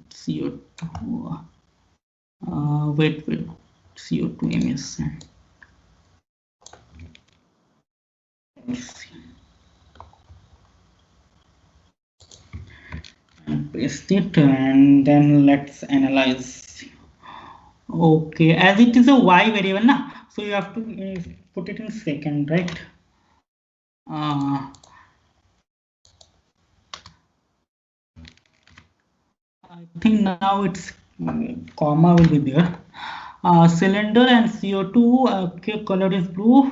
CO2. Wait, CO2 emission. Let's see. Paste it, and then let's analyze. Okay, as it is a y variable, so you have to put it in second, right? I think now it's comma will be there. Cylinder and CO2, okay, color is blue.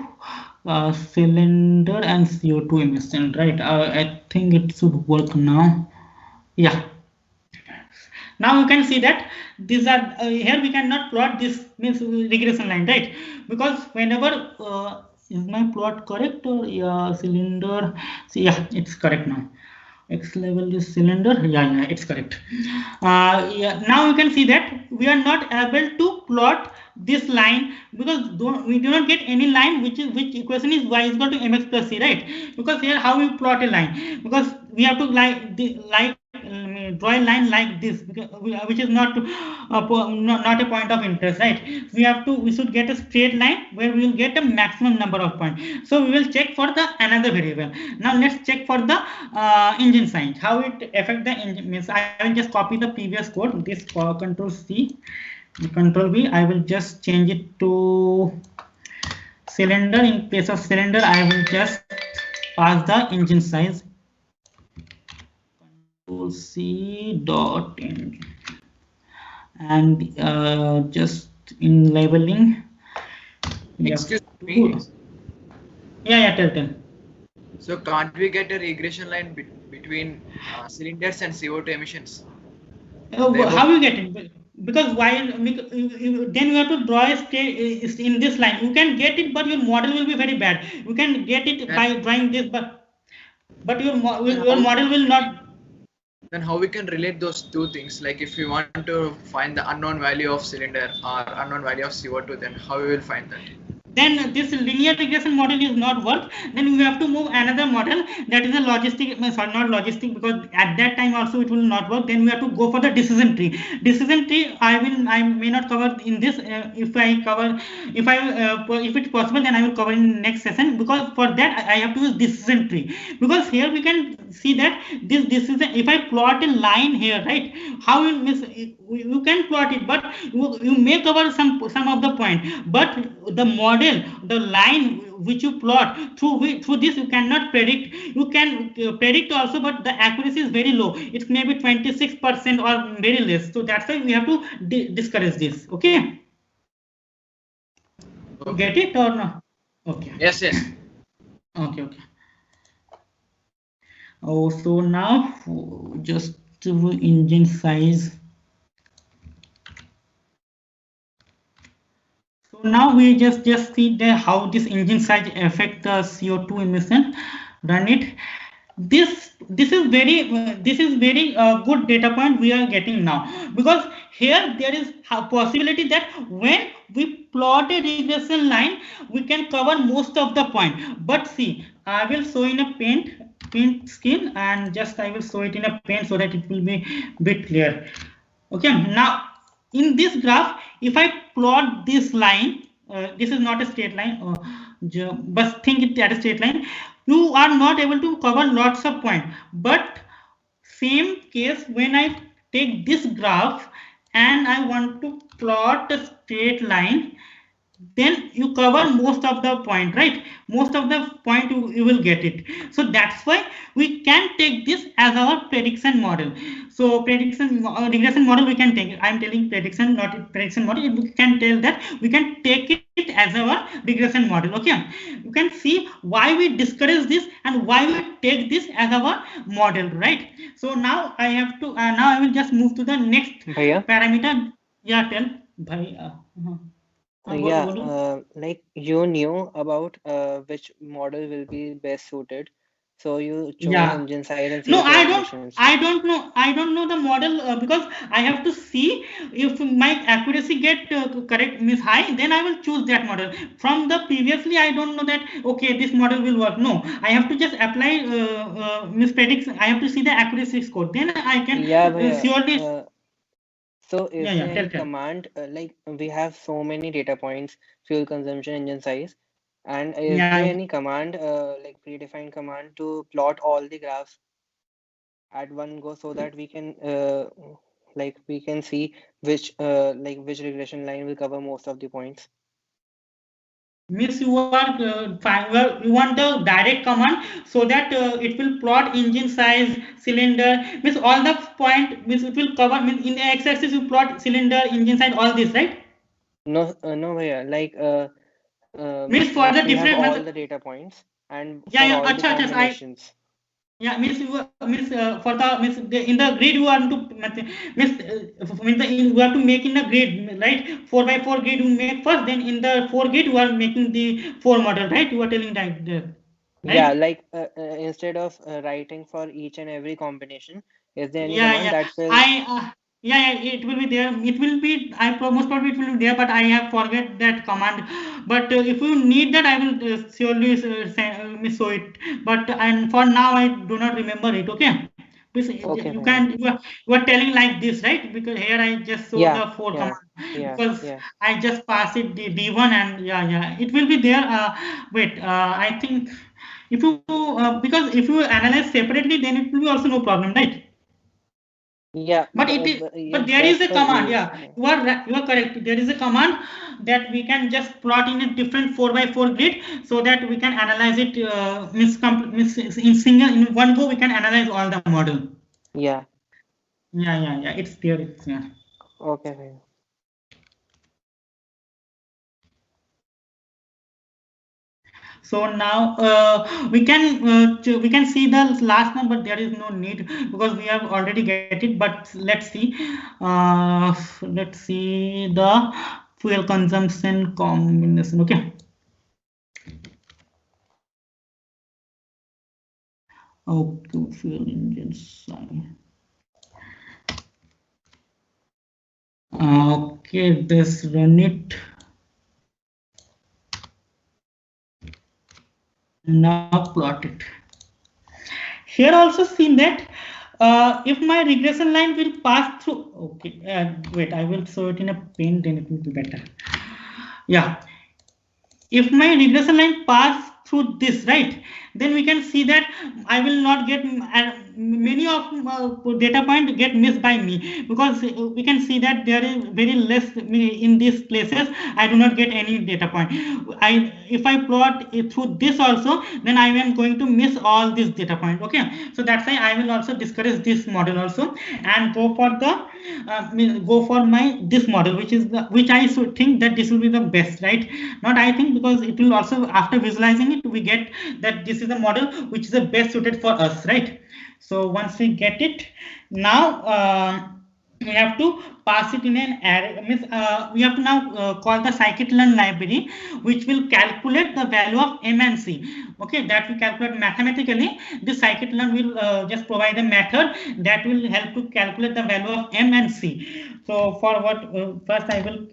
Cylinder and CO2 emission, right? I think it should work now. Yeah. Now you can see that these are here we cannot plot this means regression line, right? Because whenever is my plot correct or yeah, cylinder? See, yeah, it's correct now. X level is cylinder. Yeah, it's correct. Yeah, now you can see that we are not able to plot this line because we do not get any line which equation is y is equal to mx plus c, right? Because here how we plot a line, because we have to draw a line like this because which is not a point of interest, right? We should get a straight line where we will get a maximum number of points. So we will check for the another variable. Now let's check for the engine sign, how it affect the engine. Means I will just copy the previous code, this control C, control V. I will just change it to cylinder. In place of cylinder I will just pass the engine size, control C dot engine, and just in labeling. Excuse me. Yeah, tell. So can't we get a regression line between cylinders and CO2 emissions? How you get it? Because while then you have to draw a straight in this line. You can get it, but your model will be very bad. You can get it by drawing this, but your model will not. Then how we can relate those two things? Like if we want to find the unknown value of cylinder or unknown value of CO2, then how we will find that? Then this linear regression model is not work. Then we have to move another model, that is a logistic, sorry, not logistic, because at that time also it will not work. Then we have to go for the decision tree. Decision tree I may not cover in this. If it's possible, then I will cover in next session, because for that I have to use decision tree. Because here we can see that this decision, if I plot a line here, right, how you can plot it, but you may cover some of the point, but the model, the line which you plot through this you cannot predict. You can predict also, but the accuracy is very low. It may be 26% or very less. So that's why we have to discourage this. Okay. You get it or not? Okay. Yes. Okay. Oh, so now just engine size. So now we just see how this engine size affect the CO2 emission. Run it. This is very good data point we are getting now, because here there is a possibility that when we plot a regression line we can cover most of the point. But see, I will show in a paint scheme, and just I will show it in a paint so that it will be a bit clear. Okay, now in this graph, if I plot this line, this is not a straight line, but think it as a straight line, you are not able to cover lots of points. But same case when I take this graph and I want to plot a straight line, then you cover most of the point, right? Most of the point you will get it. So that's why we can take this as our prediction model. So regression model we can take. I'm telling prediction, not prediction model. We can tell that we can take it as our regression model. Okay, you can see why we discourage this and why we take this as our model, right? So now I have to now I will just move to the next parameter. Yeah, tell bhai. Like you knew about which model will be best suited, so you chose engine size and no, I don't know the model because I have to see if my accuracy get correct means high, then I will choose that model. From the previously I don't know that okay this model will work. No, I have to just apply miss prediction. I have to see the accuracy score, then I can surely. So is there any command like we have so many data points, fuel consumption, engine size, and is there any command like predefined command to plot all the graphs at one go so that we can we can see which regression line will cover most of the points? Means you want the direct command so that it will plot engine size, cylinder, means all the point, means it will cover, means in the x-axis you plot cylinder, engine size, all this, right? No, no, bhaiya. Like Means for the we have different, all the data points and yeah, for yeah, all the acha, acha, combinations. yeah, means for the means in the grid you want to you have to make in a grid, right? 4x4 grid you make first, then in the 4 grid you are making the 4 model, right? You are telling that there, Yeah, right? like instead of writing for each and every combination, is there any Yeah, command yeah. that will? Yeah, yeah, it will be there. It will be, most probably it will be there, but I have forget that command. But if you need that, I will surely show it. But and for now, I do not remember it. Okay, because Okay, you bhaiya. can you are telling like this, right? Because here I just show Yeah, the 4 yeah, command yeah, because yeah. I just pass it the D1 and yeah, yeah, it will be there. Wait, I think if you because if you analyze separately, then it will be also no problem, right? Yeah, But it is, yeah, but there is just a for command. ease. Yeah, you are correct. There is a command that we can just plot in a different 4x4 grid so that we can analyze it. In single in one go we can analyze all the model. Yeah, Yeah, yeah, yeah. It's there. Yeah. okay, bhaiya. So now we can see the last one, but there is no need because we have already get it. But let's see. Let's see the fuel consumption combination. Okay. Okay, fuel engine sign. Okay, this run it. Now plot it. Here also seen that if my regression line will pass through. Okay, wait, I will show it in a pen, then it will be better. Yeah, if my regression line pass through this, right, then we can see that I will not get many of data point get missed by me because we can see that there is very less in these places. I do not get any data point. If I plot it through this also, then I am going to miss all these data point. Okay, so that's why I will also discourage this model also and go for the go for my this model, which is the which I should think that this will be the best, right? Not I think, because it will also, after visualizing it, we get that this is the model which is the best suited for us, right? So once we get it, now we have to pass it in an array. Means we have to now call the scikit-learn library, which will calculate the value of m and c. Okay, that we calculate mathematically. This scikit-learn will just provide a method that will help to calculate the value of m and c. So for what first I will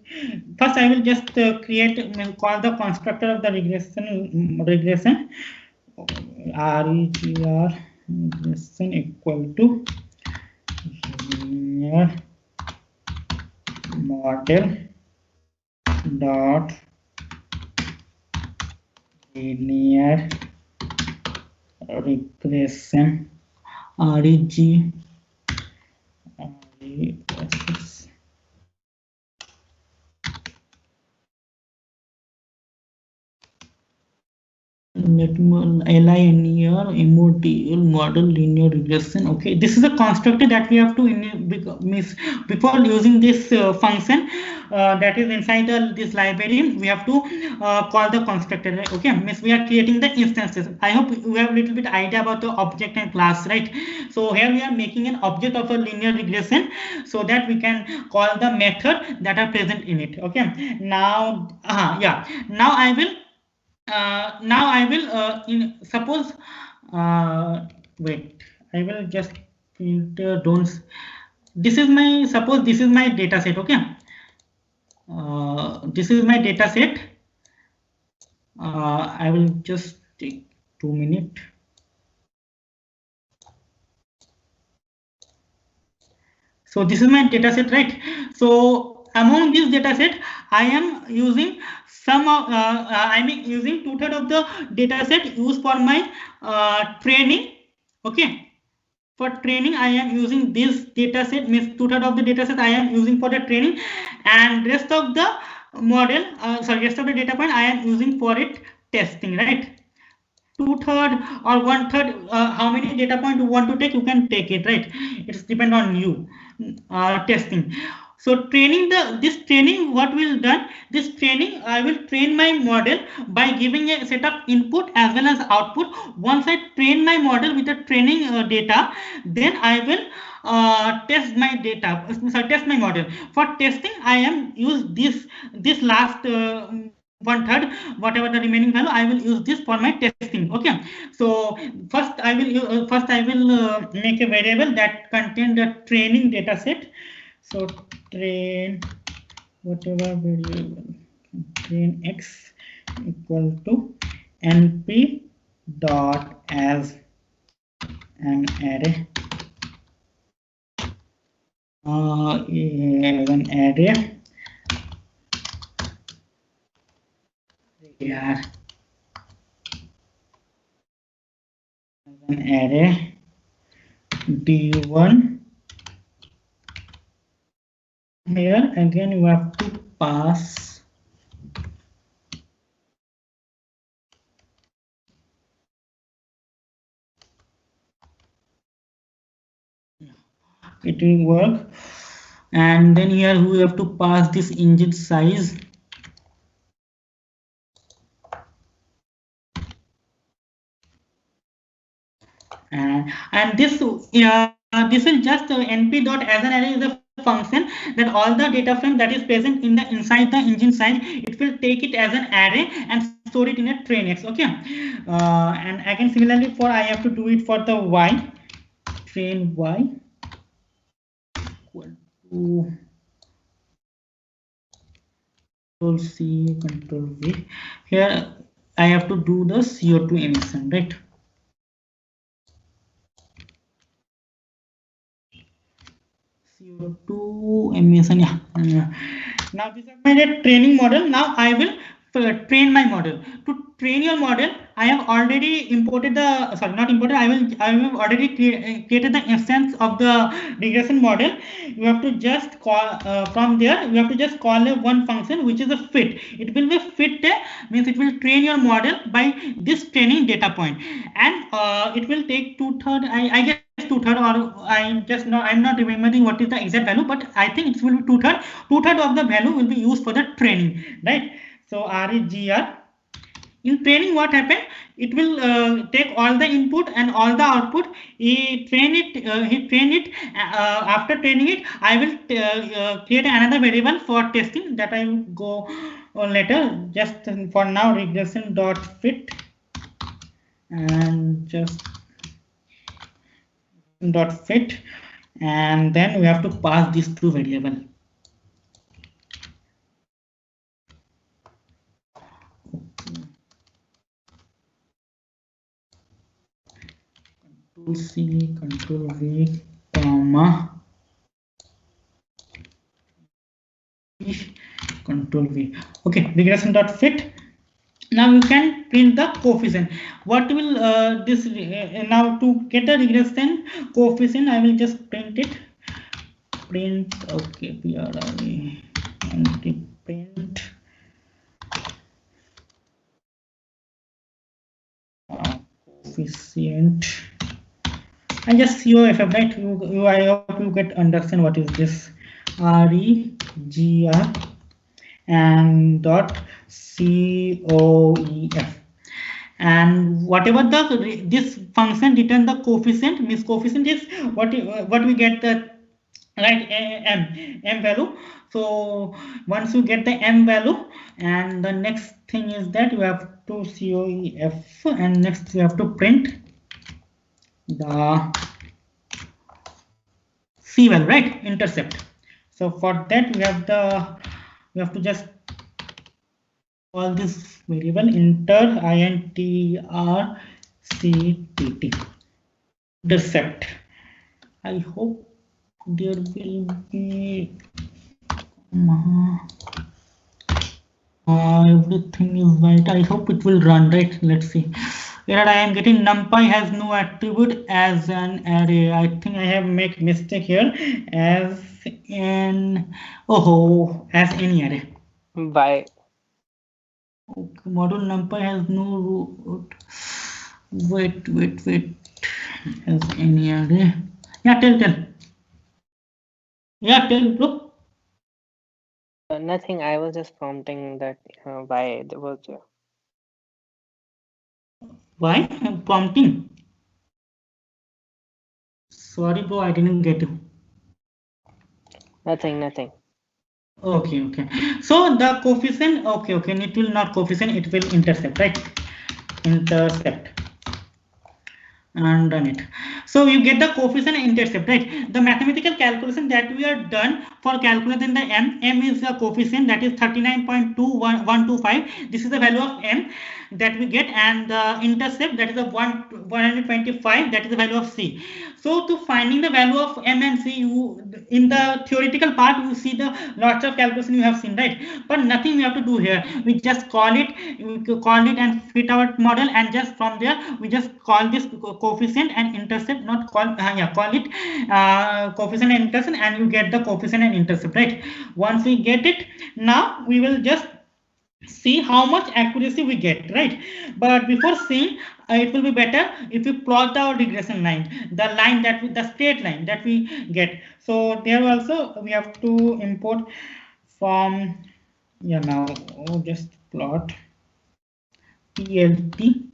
just call the constructor of the regression regr regression equal to linear model dot linear regression reg linear model linear regression. Okay, this is a constructor that we have to before using this function that is inside this library. We have to call the constructor, right? Okay, means we are creating the instances. I hope you have a little bit idea about the object and class, right? So here we are making an object of a linear regression so that we can call the method that are present in it. Okay, now yeah, now I will suppose wait, I will just filter don't. This is my, suppose this is my data set. Okay, this is my data set. I will just take 2 minutes. So this is my data set, right? So among this data set, I am using some of I mean using 2/3 of the data set used for my training. Okay, for training I am using this data set, means 2/3 of the data set I am using for the training, and rest of the model, sorry, rest of the data point I am using for it testing, right? 2/3 or 1/3, how many data point you want to take, you can take it, right? It's depend on you. Testing. So training, this training, what will done, this training I will train my model by giving a set of input as well as output. Once I train my model with the training data, then I will test my data, test my model. For testing I am use this last 1/3, whatever the remaining value, I will use this for my testing. Okay, so first I will make a variable that contain the training data set. So train whatever variable, train x equal to np dot as an array, yeah, an array d1. Here again you have to pass it will work, and then here we have to pass this engine size. And this this will just np dot as an array is a function that all the data frame that is present in the inside the engine size, it will take it as an array and store it in a trainx. Okay, and again similarly for I have to do it for the y, train y equal to control C, control V. Here I have to do the CO2 emission, right? CO2 emission, yeah. Now this is my training model. Now I will train my model. To train your model, I have already imported the, sorry, not imported, I have already created the instance of the regression model. You have to just call from there, you have to just call a one function which is a fit. It will be fit, means it will train your model by this training data point, and it will take 2/3, I guess 2/3, or I'm not remembering what is the exact value, but I think it will be 2/3. 2/3 of the value will be used for the training, right? So regr. In training, what happened? It will take all the input and all the output. He train it. After training it, I will create another variable for testing that I will go later. Just for now, regression dot fit, and just dot fit, and then we have to pass these two variables. Control C, control V, comma, control V. Okay, regression dot fit. Now you can print the coefficient. What will this now to get the regression coefficient? I will just print it. Print, okay, PRRA and print coefficient. I just COFF, right? I hope you get understand what is this. regr and dot COEF, and whatever the this function return the coefficient, means coefficient is what we get the right m value. So once you get the m value, and the next thing is that you have to COEF, and next you have to print the C value, right? Intercept. So for that we have to just call this variable inter intercept. Intercept. I hope there will be everything is right. I hope it will run, right? Let's see. Here I am getting numpy has no attribute as an array. I think I have make mistake here, as in as any array. Y. Okay, module numpy has no root. Wait. Has any array? Yeah, tell. Yeah, tell, bro. Nothing. I was just prompting that Y was there. Why? I'm prompting. Sorry, bro, I didn't get you. Nothing. Okay. So the coefficient, okay, it will not coefficient, it will intercept, right? Intercept. And done it. So you get the coefficient and intercept, right? The mathematical calculation that we are done for calculating the m is the coefficient, that is 39.2125. This is the value of m that we get, and the intercept, that is the 125, that is the value of c. So to finding the value of m and c, you in the theoretical part you see the lots of calculation you have seen, right? But nothing we have to do here. We just call it and fit our model, and just from there we just call this coefficient and intercept, not call call it coefficient and intercept, and you get the coefficient and intercept, right? Once we get it, now we will just see how much accuracy we get, right? But before seeing, it will be better if we plot our regression line, the straight line that we get. So there also we have to import from now just plot plt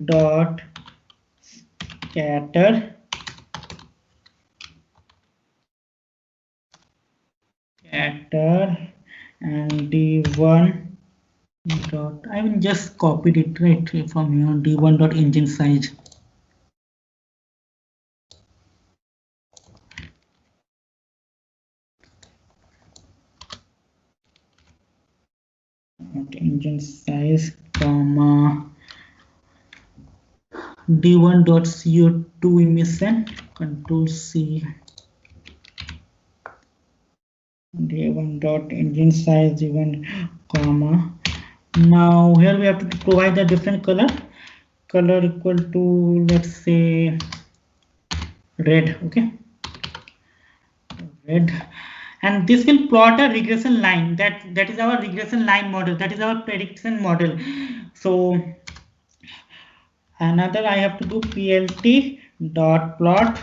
dot scatter and d1 dot, I will just copied it right from here, d1 dot engine size. Engine size, comma d1 dot CO2 emission, control C, d1 dot engine size, d1 comma. Now here we have to provide a different color equal to, let's say, red. Okay, red. And this will plot a regression line, that is our regression line model, that is our prediction model. So another I have to do plt dot plot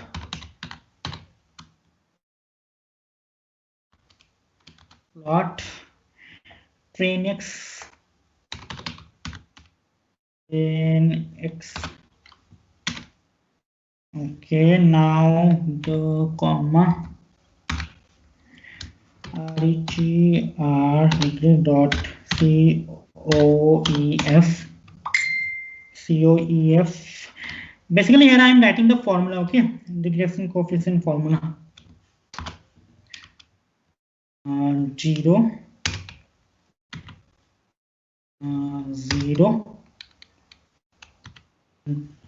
train x okay. Now the comma regr dot coef. Basically here I am writing the formula, okay, regression coefficient formula. 0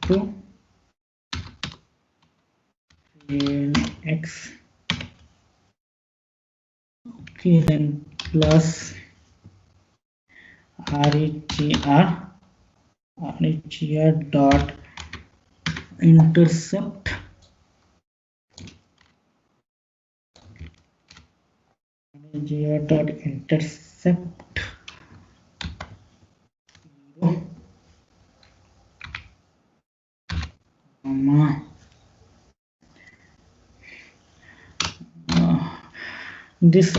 to x, okay, then plus regr dot intercept this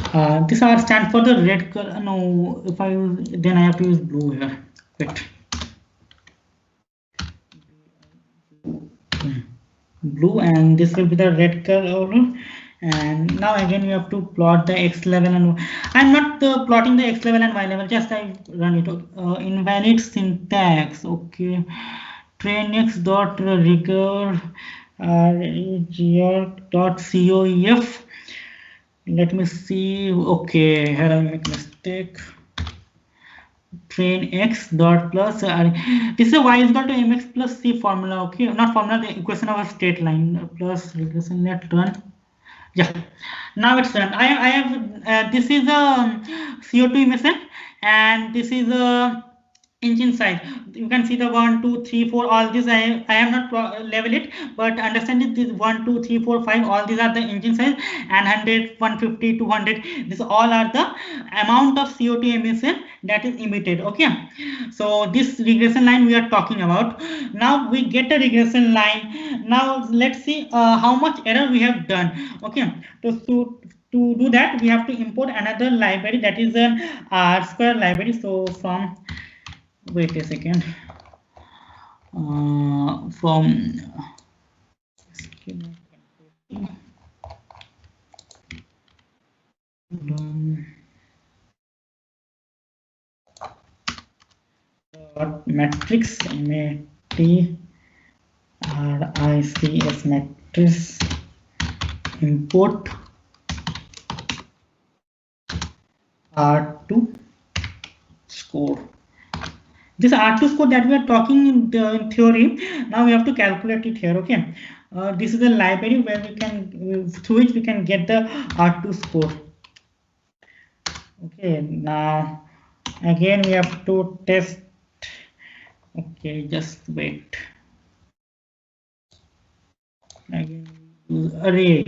R stands for the red color. No, if I use, then I have to use blue here. Wait. Blue, and this will be the red color. And now again you have to plot the x level, and I'm not plotting the x level and y level, just I run it. Invalid syntax. Okay, train x dot rigor dot coef. Let me see. Okay, here I make mistake. Train x dot plus this is a y is equal to mx plus c formula. Okay, not formula, the equation of a straight line plus regression. Let's run. Yeah, now it's done. I have this is a CO2 emission, and this is a engine size. You can see the 1, 2, 3, 4. All these I am not level it, but understand it. This 1, 2, 3, 4, 5. All these are the engine size, and 100, 150, 200. This all are the amount of CO2 emission that is emitted. Okay. So this regression line we are talking about. Now we get a regression line. Now let's see how much error we have done. Okay. To do that, we have to import another library, that is an R-square library. So from, wait a second, from matrix, MATRICS matrix import R2 score. This R2 score that we are talking in the theory, now we have to calculate it here. Okay, this is the library where we can, through which we can get the R2 score. Okay, now again we have to test. Okay, just wait. Again, array.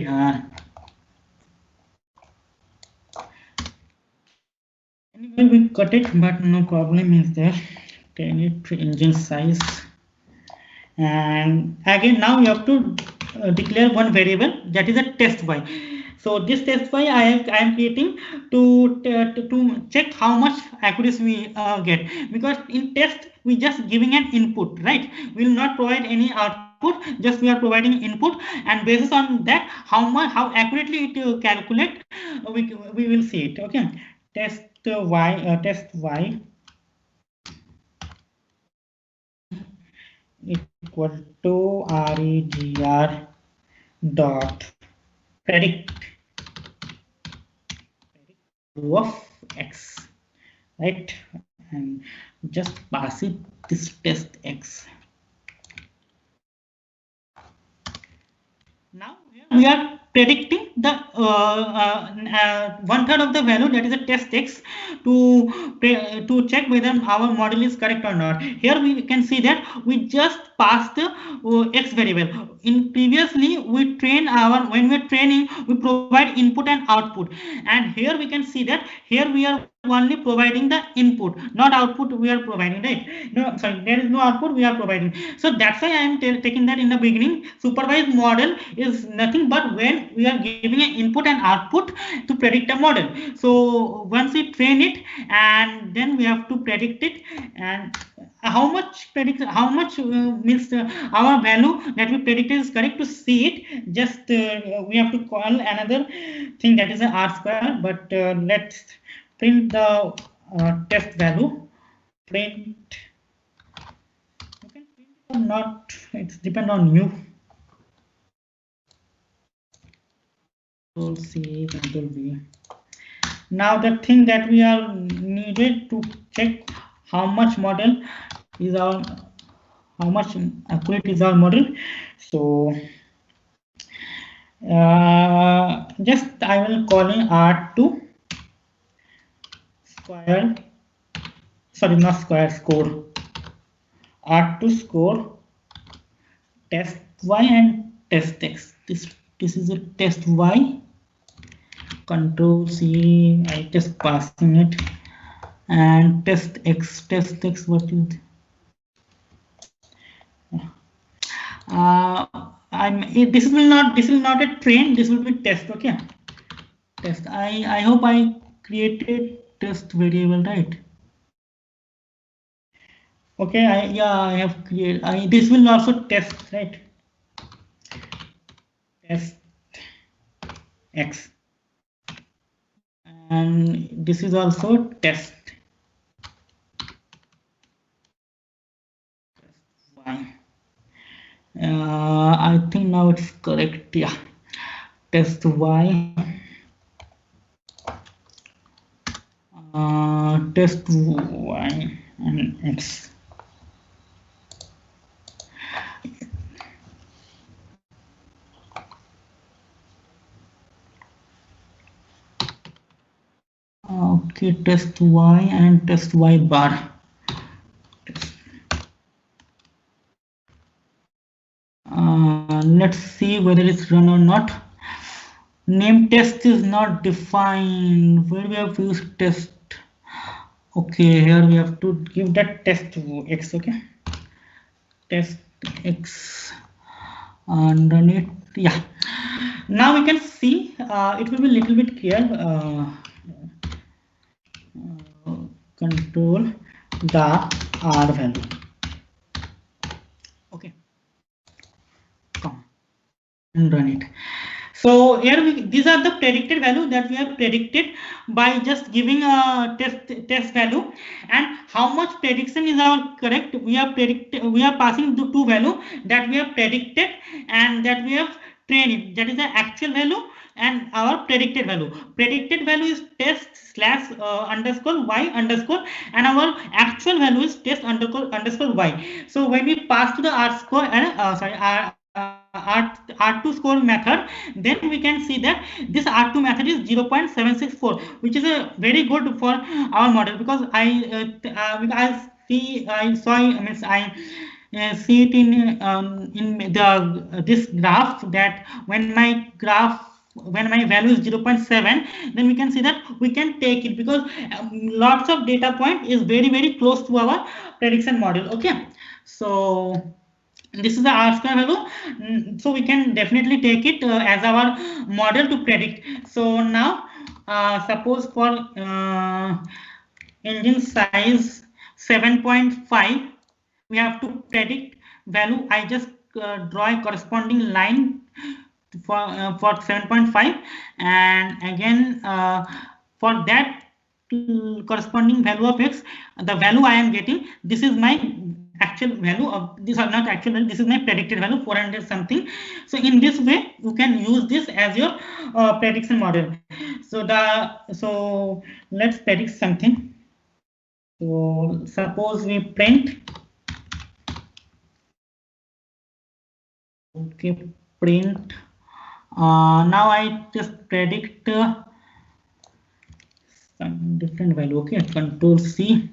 Anyway, we cut it, but no problem is there. Engine size, and again now you have to declare one variable, that is a test y. So this test y I am creating to check how much accuracy we get, because in test we just giving an input, right? We will not provide any output, just we are providing input, and basis on that how accurately it calculate, we will see it. Okay, test y equal to regr dot predict of x, right? And just pass it this test x. Now we are predicting the 1/3 of the value, that is a test x, to check whether our model is correct or not. Here we can see that we just passed the x variable. In previously we train when we are training, we provide input and output, and here we can see that here we are only providing the input, not output we are providing, right? No, sorry, there is no output we are providing. So that's why I am taking that in the beginning. Supervised model is nothing but when we are giving an input and output to predict a model. So once we train it, and then we have to predict it, and how much means our value that we predicted is correct. To see it, just we have to call another thing, that is a R-square, but let's print the test value. Print, you can print or not, it's depend on you. Control C, Control V. Now the thing that we are needed to check how much model is our, how much accurate is our model. So just I will call in R2 square, sorry, not square, score, R2 score test y and test x. This is a test y. Control C, I just passing it, and test x. What is this will not a train, this will be test. Okay, test. I hope I created test variable, right? Okay, I have created. This will also test, right? Test x, and this is also test y. I think now it's correct. Yeah, test y, test y and x. Okay, test y and test y bar. let's see whether it's run or not. Name test is not defined. Where we have used test? Okay, here we have to give that test to x. Okay, test x underneath. Yeah, now we can see it will be a little bit clear. Control the R value. Okay, come and run it. So here these are the predicted value that we have predicted by just giving a test value, and how much prediction is our correct. We are passing the two value that we have predicted and that we have trained it. That is the actual value and our predicted value. Predicted value is test / underscore y underscore, and our actual value is test underscore y. So when we pass to the R score R2 score method, then we can see that this R2 method is 0.764, which is a very good for our model, because I see it in this graph, that when my value is 0.7, then we can see that we can take it, because lots of data point is very close to our prediction model. Okay, so this is the R square value, so we can definitely take it as our model to predict. So now suppose for engine size 7.5, we have to predict value. I just draw a corresponding line for 7.5, and again for that corresponding value of x, the value I am getting, this is my actual value of, these are not actual value, this is my predicted value, 400 something. So in this way you can use this as your prediction model. So let's predict something. So suppose we print, okay, print, now I just predict some different value. Okay, Control C.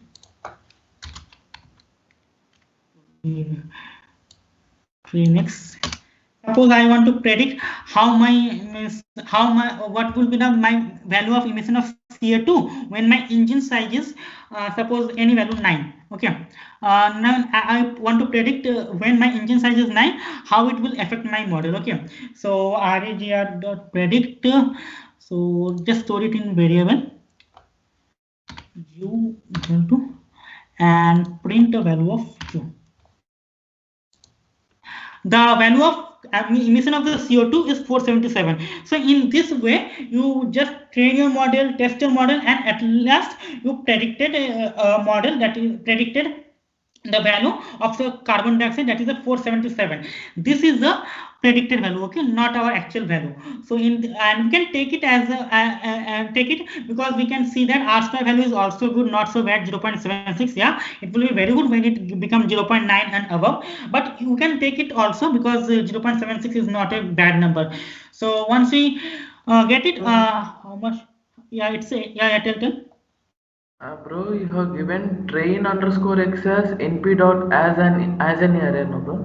Next, suppose I want to predict what will be my value of emission of CO2 when my engine size is suppose any value 9. Okay, now I want to predict when my engine size is 9, how it will affect my model. Okay, so regr.predict, so just store it in variable u equal to, and print the value of u. The value of emission of the CO2 is 477. So in this way you just train your model, test your model, and at last you predicted a model that is predicted the value of the carbon dioxide, that is the 477. This is the predicted value, okay, not our actual value. So and we can take it as because we can see that R square value is also good, not so bad, 0.76. yeah, it will be very good when it becomes 0.9 and above, but you can take it also because 0.76 is not a bad number. So once we get it, how much? Yeah, it's a tell. Bro, you have given train underscore x as np dot as an area, no bro?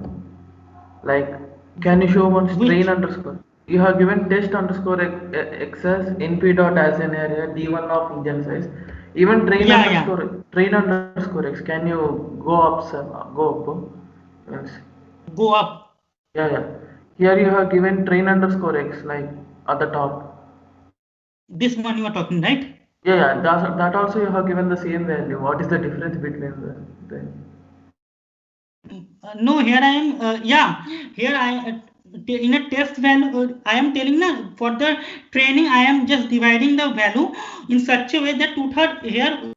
Like, can you show once train underscore? You have given test underscore x as np dot as an area d1 of engine size. Even train underscore x. Can you go up, sir? Go up, bro. Yes. Go up. Yeah. Here you have given train underscore x, like at the top. This one you are talking, right? Yeah, that also you have given the same value. What is the difference between the no, here I am, here I in a test value, I am telling now for the training I am just dividing the value in such a way that 2/3 here.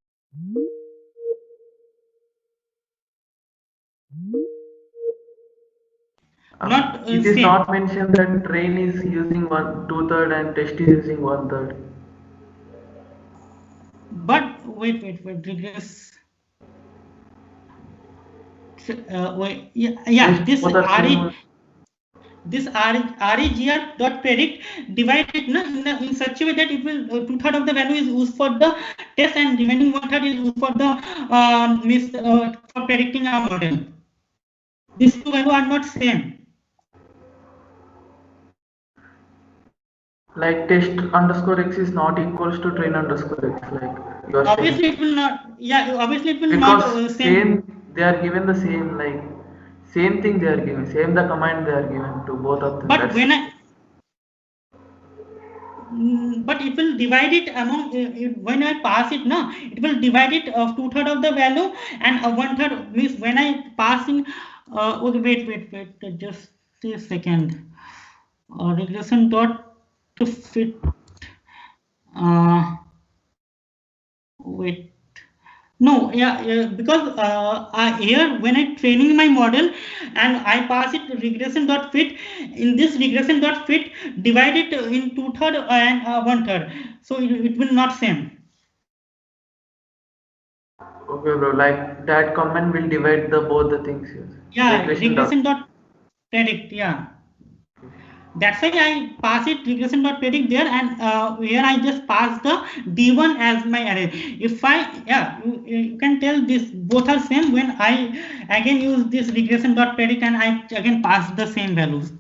It is not mentioned that train is using 2/3 and test is using 1/3. But wait, regress. This regr dot predict divided in such a way that it will 2/3 of the value is used for the test and remaining 1/3 is used for the for predicting our model. These two values are not same. Like test underscore x is not equals to train underscore x, like you are Obviously, saying. it will not. Yeah, obviously, it will not Because same. they are given the same, like same thing they are giving, same the command they are given to both of them. But when I but it will divide it among when I pass it now, it will divide it of 2/3 of the value, and 1/3 means when I pass in. Okay, wait, just a second. Regression dot to fit. Wait. No, yeah, because here when I training my model and I pass it to regression dot fit, in this regression dot fit divide it in 2/3 and 1/3, so it will not same. Okay, bro, like that command will divide the both the things here. Yeah, Regression dot. regression dot predict. Yeah, that's why I pass it regression dot predict there, and here I just pass the d1 as my array. If I you can tell this both are same when I again use this regression dot predict and I again pass the same values.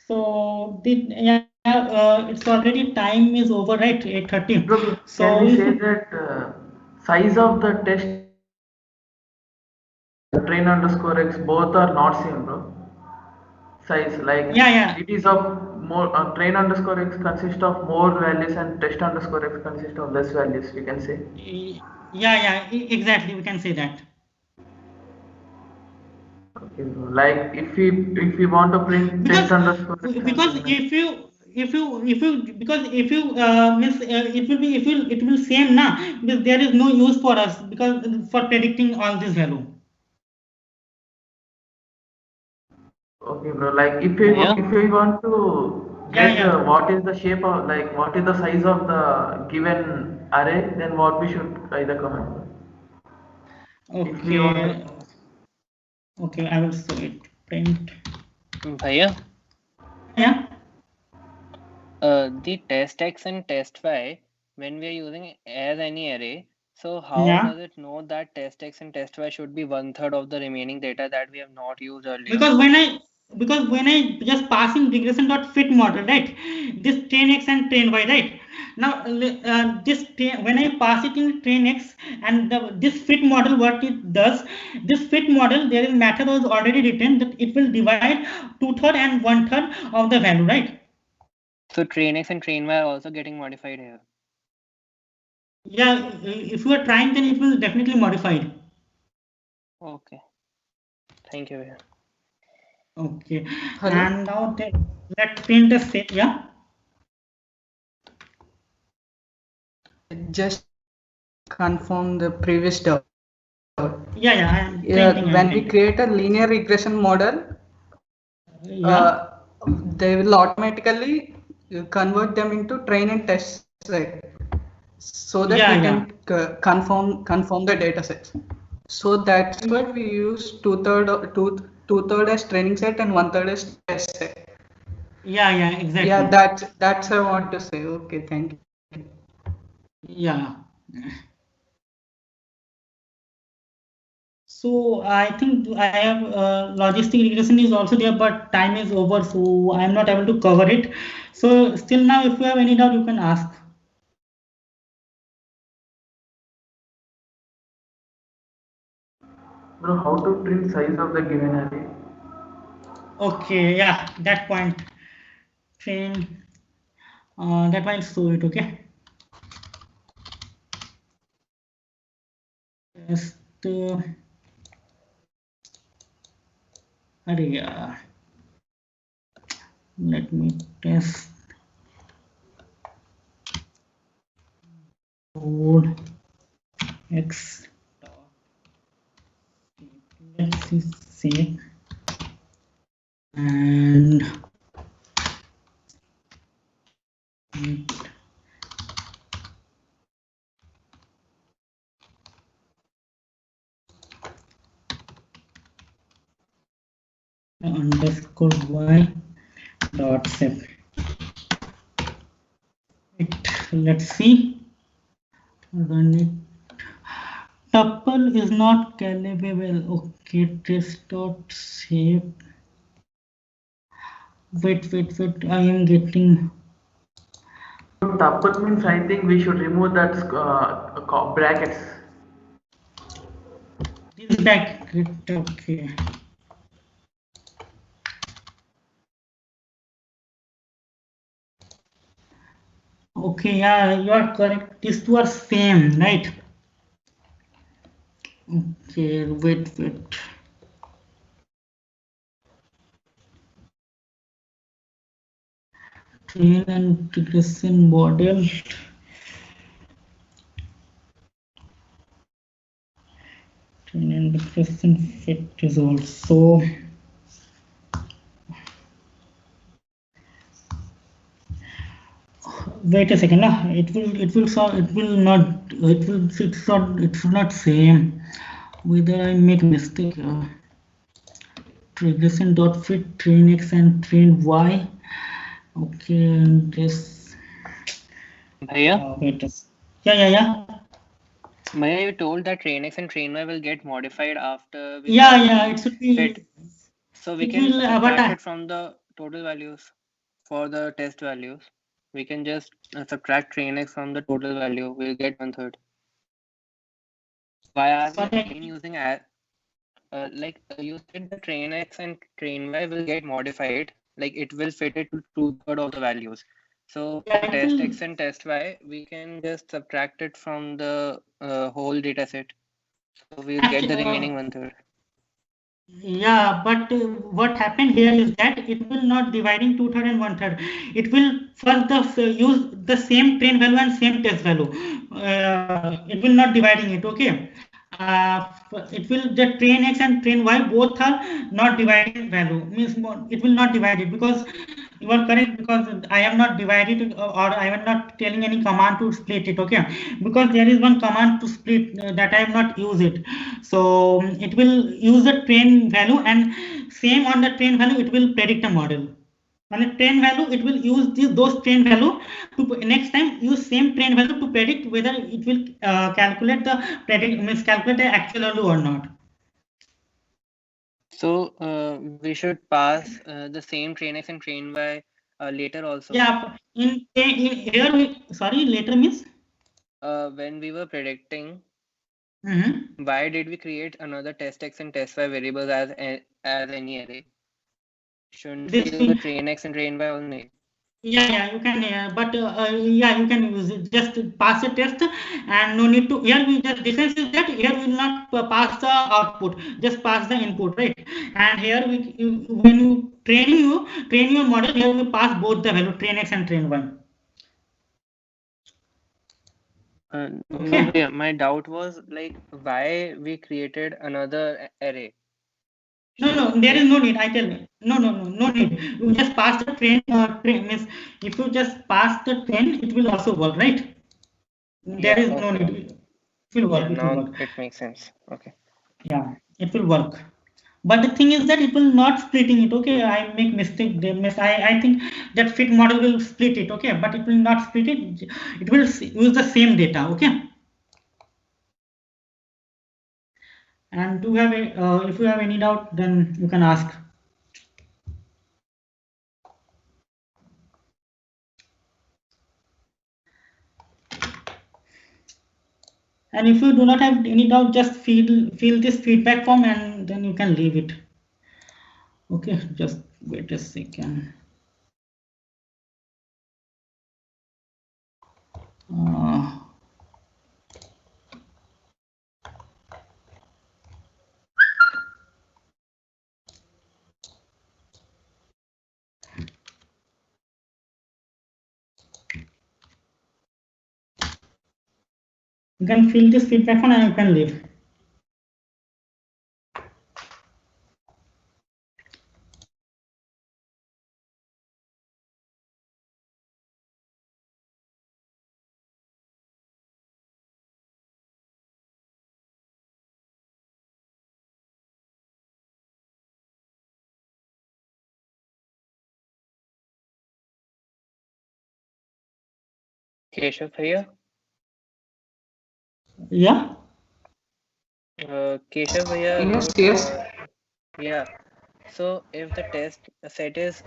So it's already time is over, right? 8:30. Bro, So can we say that size of the test train underscore x both are not same, bro? Size, like yeah. it is of more train underscore x consists of more values and test underscore x consists of less values, we can say. Exactly, we can say that. Okay, bro. Like if we want to print test underscore x and Because then like, if you because if you means it will be it will same now, because there is no use for us because for predicting all this value. okay, bro. Like Yeah. if we want to get Yeah. what is the shape of, like what is the size of the given array, then what we should either comment. If we want to. Okay. Okay, I will show it. Print. Bhaiya, Yeah. the test x and test y, when we are using as any array, so how Yeah. does it know that test x and test y should be 1/3 of the remaining data that we have not used earlier? Because when I just passing regression dot fit model, right? This train x and train y, right? Now when I pass it in train x and this fit model, what it does, this fit model, there is method was already written that it will divide 2/3 and 1/3 of the value, right? So train x and train y are also getting modified here. Yeah, if you are trying, then it will definitely modified. Okay. Thank you, Bhaiya. Okay. Hello? And now let's print the set. Yeah. Just confirm the previous doubt. Yeah. I'm When we create a linear regression model, they will automatically convert them into train and test set, so that we can confirm the data sets. So that's why we use two-third as training set and 1/3 as test set. Yeah, exactly. Yeah, that's what I want to say. Okay, thank you. Yeah. So I think I have logistic regression is also there, but time is over, so I am not able to cover it. So still now, if you have any doubt, you can ask. Bro, how to print size of the given array? Okay, yeah, that point. Train. That might show it. Okay. Just. Let me test code x. Let's see. And underscore y dot set. Let's see. Run it. Tuple is not callable. Okay, test dot shape. Wait. I am getting. Tapat means I think we should remove that brackets. This bracket. Okay. Okay, yeah, you are correct. These two are same, right? Okay, wait. Train and regression model. Train and regression fit results. So wait a second. It should not same. Whether I make mistake. Regression dot fit train x and train y. Okay, this. Bhaiya? Wait. Yeah. Bhaiya, you told that train X and train Y will get modified after we Yeah, it should be fit. So we it can will subtract it from the total values for the test values. We can just subtract train X from the total value. We'll get 1/3. Why are we again using you said the train X and train Y will get modified, like it will fit it to 2/3 of the values. So for test X and test Y, we can just subtract it from the whole data set. So we'll get the remaining 1/3. Yeah, but what happened here is that it will not dividing 2/3 and 1/3. It will first use the same train value and same test value. It will not dividing it. Okay. It will the train x and train y both are not dividing value. Means it will not divide it because you are correct, because I am not divided or I am not telling any command to split it. Okay, because there is one command to split that I have not used it. So it will use the train value and same on the train value it will predict a model. On a train value it will use those train value to next time use same train value to predict whether it will calculate the calculate the actual value or not. So we should pass the same train X and train Y later also. Yeah, in here later means when we were predicting, Mm-hmm. why did we create another test X and test Y variables as any array? Shouldn't we use the train X and train Y only? Yeah, you can, but yeah, you can use it. Just pass a test, and no need to. Here, we the difference is that here we will not pass the output, just pass the input, right? And here when you train your model, here we pass both the value train x and train y. No, my doubt was like why we created another array. No, there is no need. I tell you, no need. You just pass the train. Train means if you just pass the train, it will also work, right? There is no need. It will work. Yeah, now it makes sense. Okay. Yeah, it will work. But the thing is that it will not splitting it. Okay, I make mistake. I think that fit model will split it. Okay, but it will not split it. It will use the same data. Okay. And do have a if you have any doubt, then you can ask. And if you do not have any doubt, just fill this feedback form and then you can leave it. Okay, just wait a second. You can fill this feedback form and you can leave. Keshav here. Yeah. Keshav here. Yes. Yeah. So if the test set is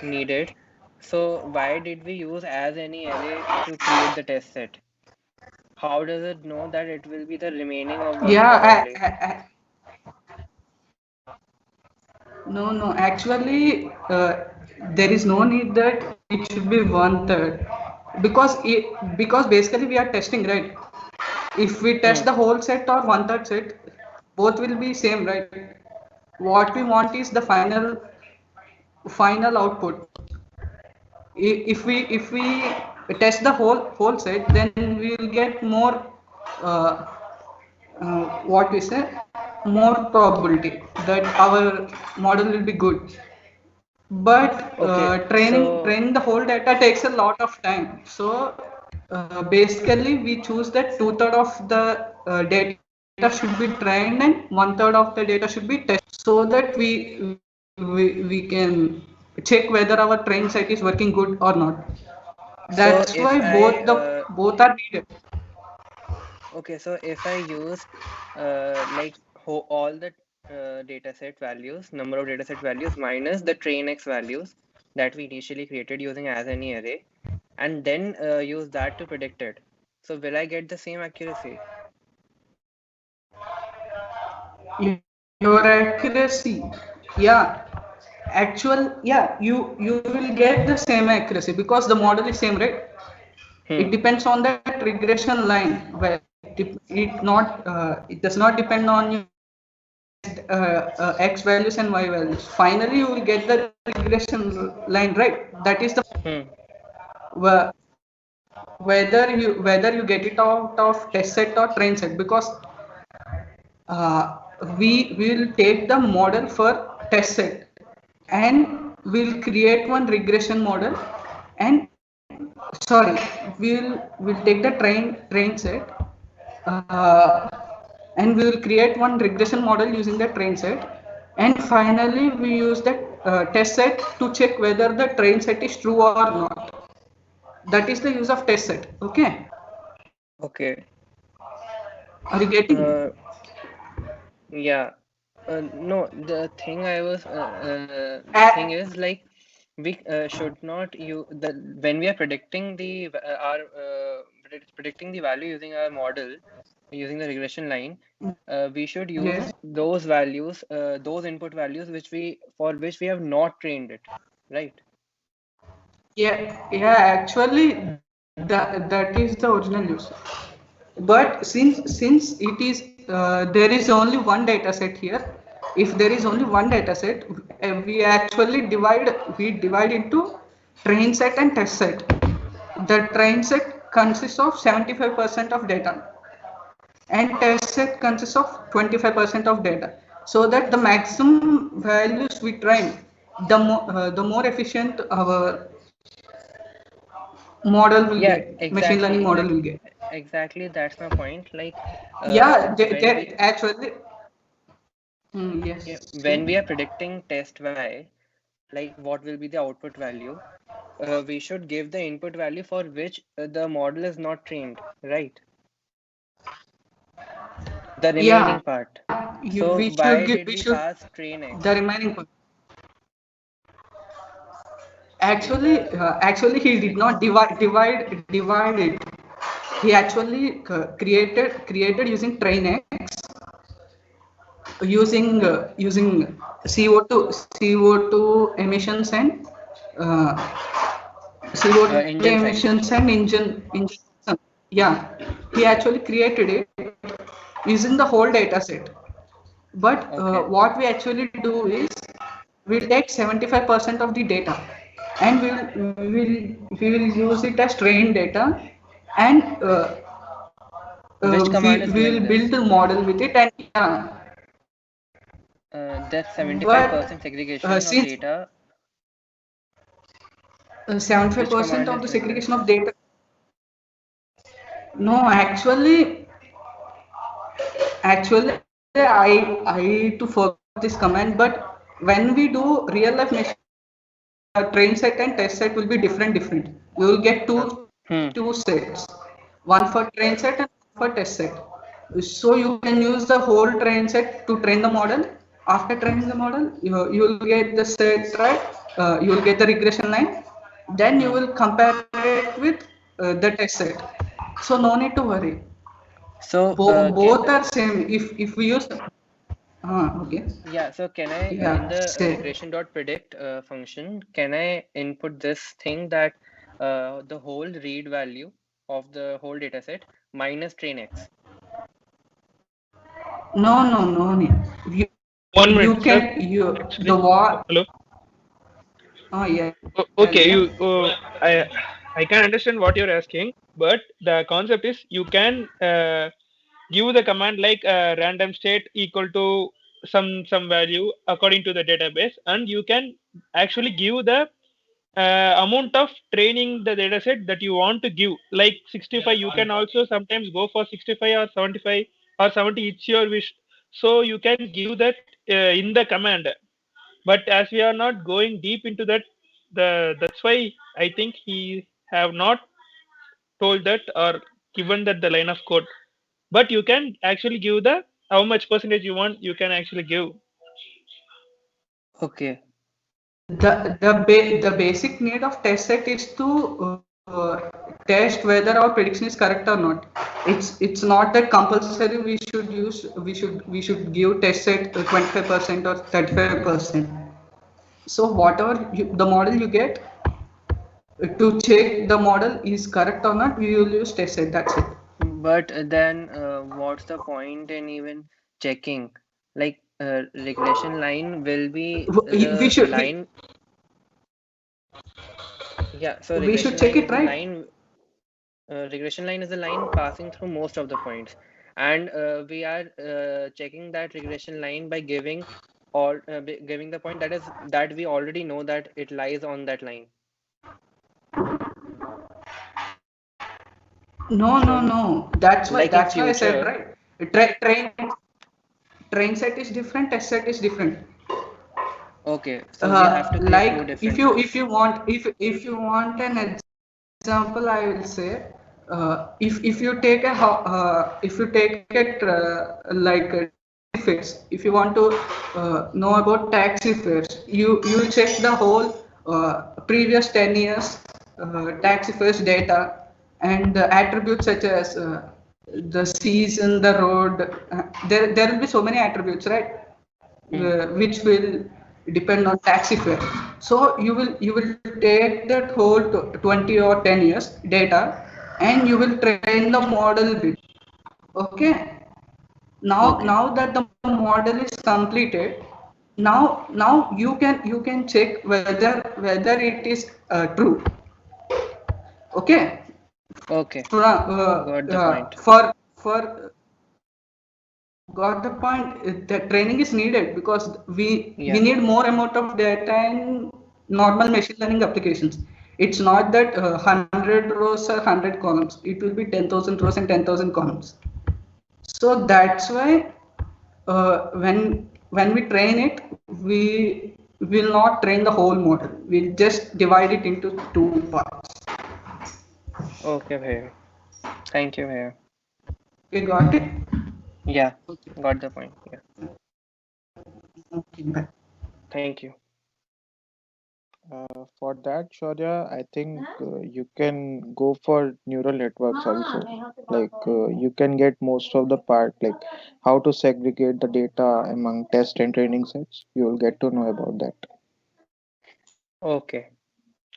needed, so why did we use as any array to create the test set? How does it know that it will be the remaining of the Yeah, array? no. Actually, there is no need that it should be 1/3 because basically we are testing, right? If we test the whole set or 1/3 set, both will be same, right? What we want is the final output. If we test the whole set, then we will get more uh, what we say, more probability that our model will be good. But Okay, training the whole data takes a lot of time. So basically we choose that 2/3 of the data should be trained and 1/3 of the data should be tested, so that we can check whether our train set is working good or not. That's so why if both are needed. okay, so if I use like all the dataset values, number of dataset values minus the train X values that we initially created using as any array, and then use that to predict it. So will I get the same accuracy? Your accuracy, yeah, you will get the same accuracy because the model is same, right? It depends on that regression line where it does not depend on your x values and y values. Finally, you will get the regression line, right? That is the whether you get it out of test set or train set, because we will take the model for test set and we'll create one regression model, and sorry, we'll take the train set and we will create one regression model using the train set, and finally we use that test set to check whether the train set is true or not. That is the use of test set. Okay, Okay. are you getting? Yeah. No, the thing I was thing is like we should not use the when we are predicting the our predicting the value using our model using the regression line. We should use Yes. those values, those input values for which we have not trained it, right? Yeah, actually that is the original use. But since it is there is only one data set here. If there is only one data set, we actually divide into train set and test set. The train set consists of 75% of data and test set consists of 25% of data, so that the maximum values we train, the more efficient our model will Yeah, get, machine learning model will get. exactly. That's my point. Like, Yeah, when we actually, yes. yeah, when we are predicting test y, like what will be the output value, we should give the input value for which the model is not trained, right? The remaining Yeah, part. we So should why give did we pass train the X? remaining part. In the Actually, he did not divide it. He actually created using train X, using CO2 emissions and uh, CO2 engine size. emissions and engine. Yeah, he actually created it using the whole data set. But Okay. what we actually do is we'll take 75% of the data and we will use it as trained data, and Which command is we doing will this? build the model with it, and yeah. That's 75% But segregation of since data. Which 75% command of is the doing segregation this? of data, no, actually I to forget this command, but when we do real life machine, train set and test set will be different. You will get two sets, one for train set and one for test set. So you can use the whole train set to train the model, after training the model, you will get the set, right? You will get the regression line. Then you will compare it with the test set. So no need to worry. So Both are same. If we use okay. Yeah, so can I in the regression.predict function, can I input this thing that the whole read value of the whole dataset minus train X? No need. One minute, you can sir. you Actually, the what? hello. Yeah. Okay, Yeah. I can understand what you're asking, but the concept is you can give the command like random state equal to some value according to the database, and you can actually give the amount of training the dataset that you want to give. Like 65, you can also sometimes go for 65 or 75 or 70. It's your wish. So you can give that in the command. But as we are not going deep into that, that's why I think he have not told that or given that the line of code. But you can actually give the how much percentage you want. You can actually give. Okay. The basic need of test set is to test whether our prediction is correct or not. It's not that compulsory we should give test set 25% or 35%. So whatever the model you get, to check the model is correct or not, we will use test set. That's it. But then what's the point in even checking? Like regression line will be the line. Yeah, so we should regression check line it, is the right? line. Regression line is the line passing through most of the points, and we are checking that regression line by giving or giving the point that we already know that it lies on that line. No. That's why Like in I said, future, right. Train set is different, test set is different. okay, so we have to create two Like different sets. if you want an example, I will say, if you take like fares, if you want to know about taxi fares, you check the whole previous 10 years taxi fares data and the attributes such as the season, the road. There will be so many attributes, right? Which will depend on taxi fare. So you will take that whole 20 or 10 years data and you will train the model with. Okay. Now that the model is completed, now you can check whether it is true. Okay. Okay, got the point. For got the point. The training is needed because we need more amount of data in normal machine learning applications. It's not that 100 rows or 100 columns. It will be 10,000 rows and 10,000 columns. So that's why when we train it, we will not train the whole model. We'll just divide it into two parts. Okay, Bhaiya. Thank you, Bhaiya. You got it? Yeah, got the point. Yeah. Okay, bye. Thank you. For that, Shaurya, I think you can go for neural networks also. Like you can get most of the part, like how to segregate the data among test and training sets. You will get to know about that. Okay,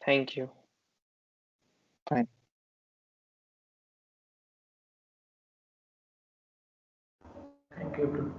thank you. Fine. Thank you.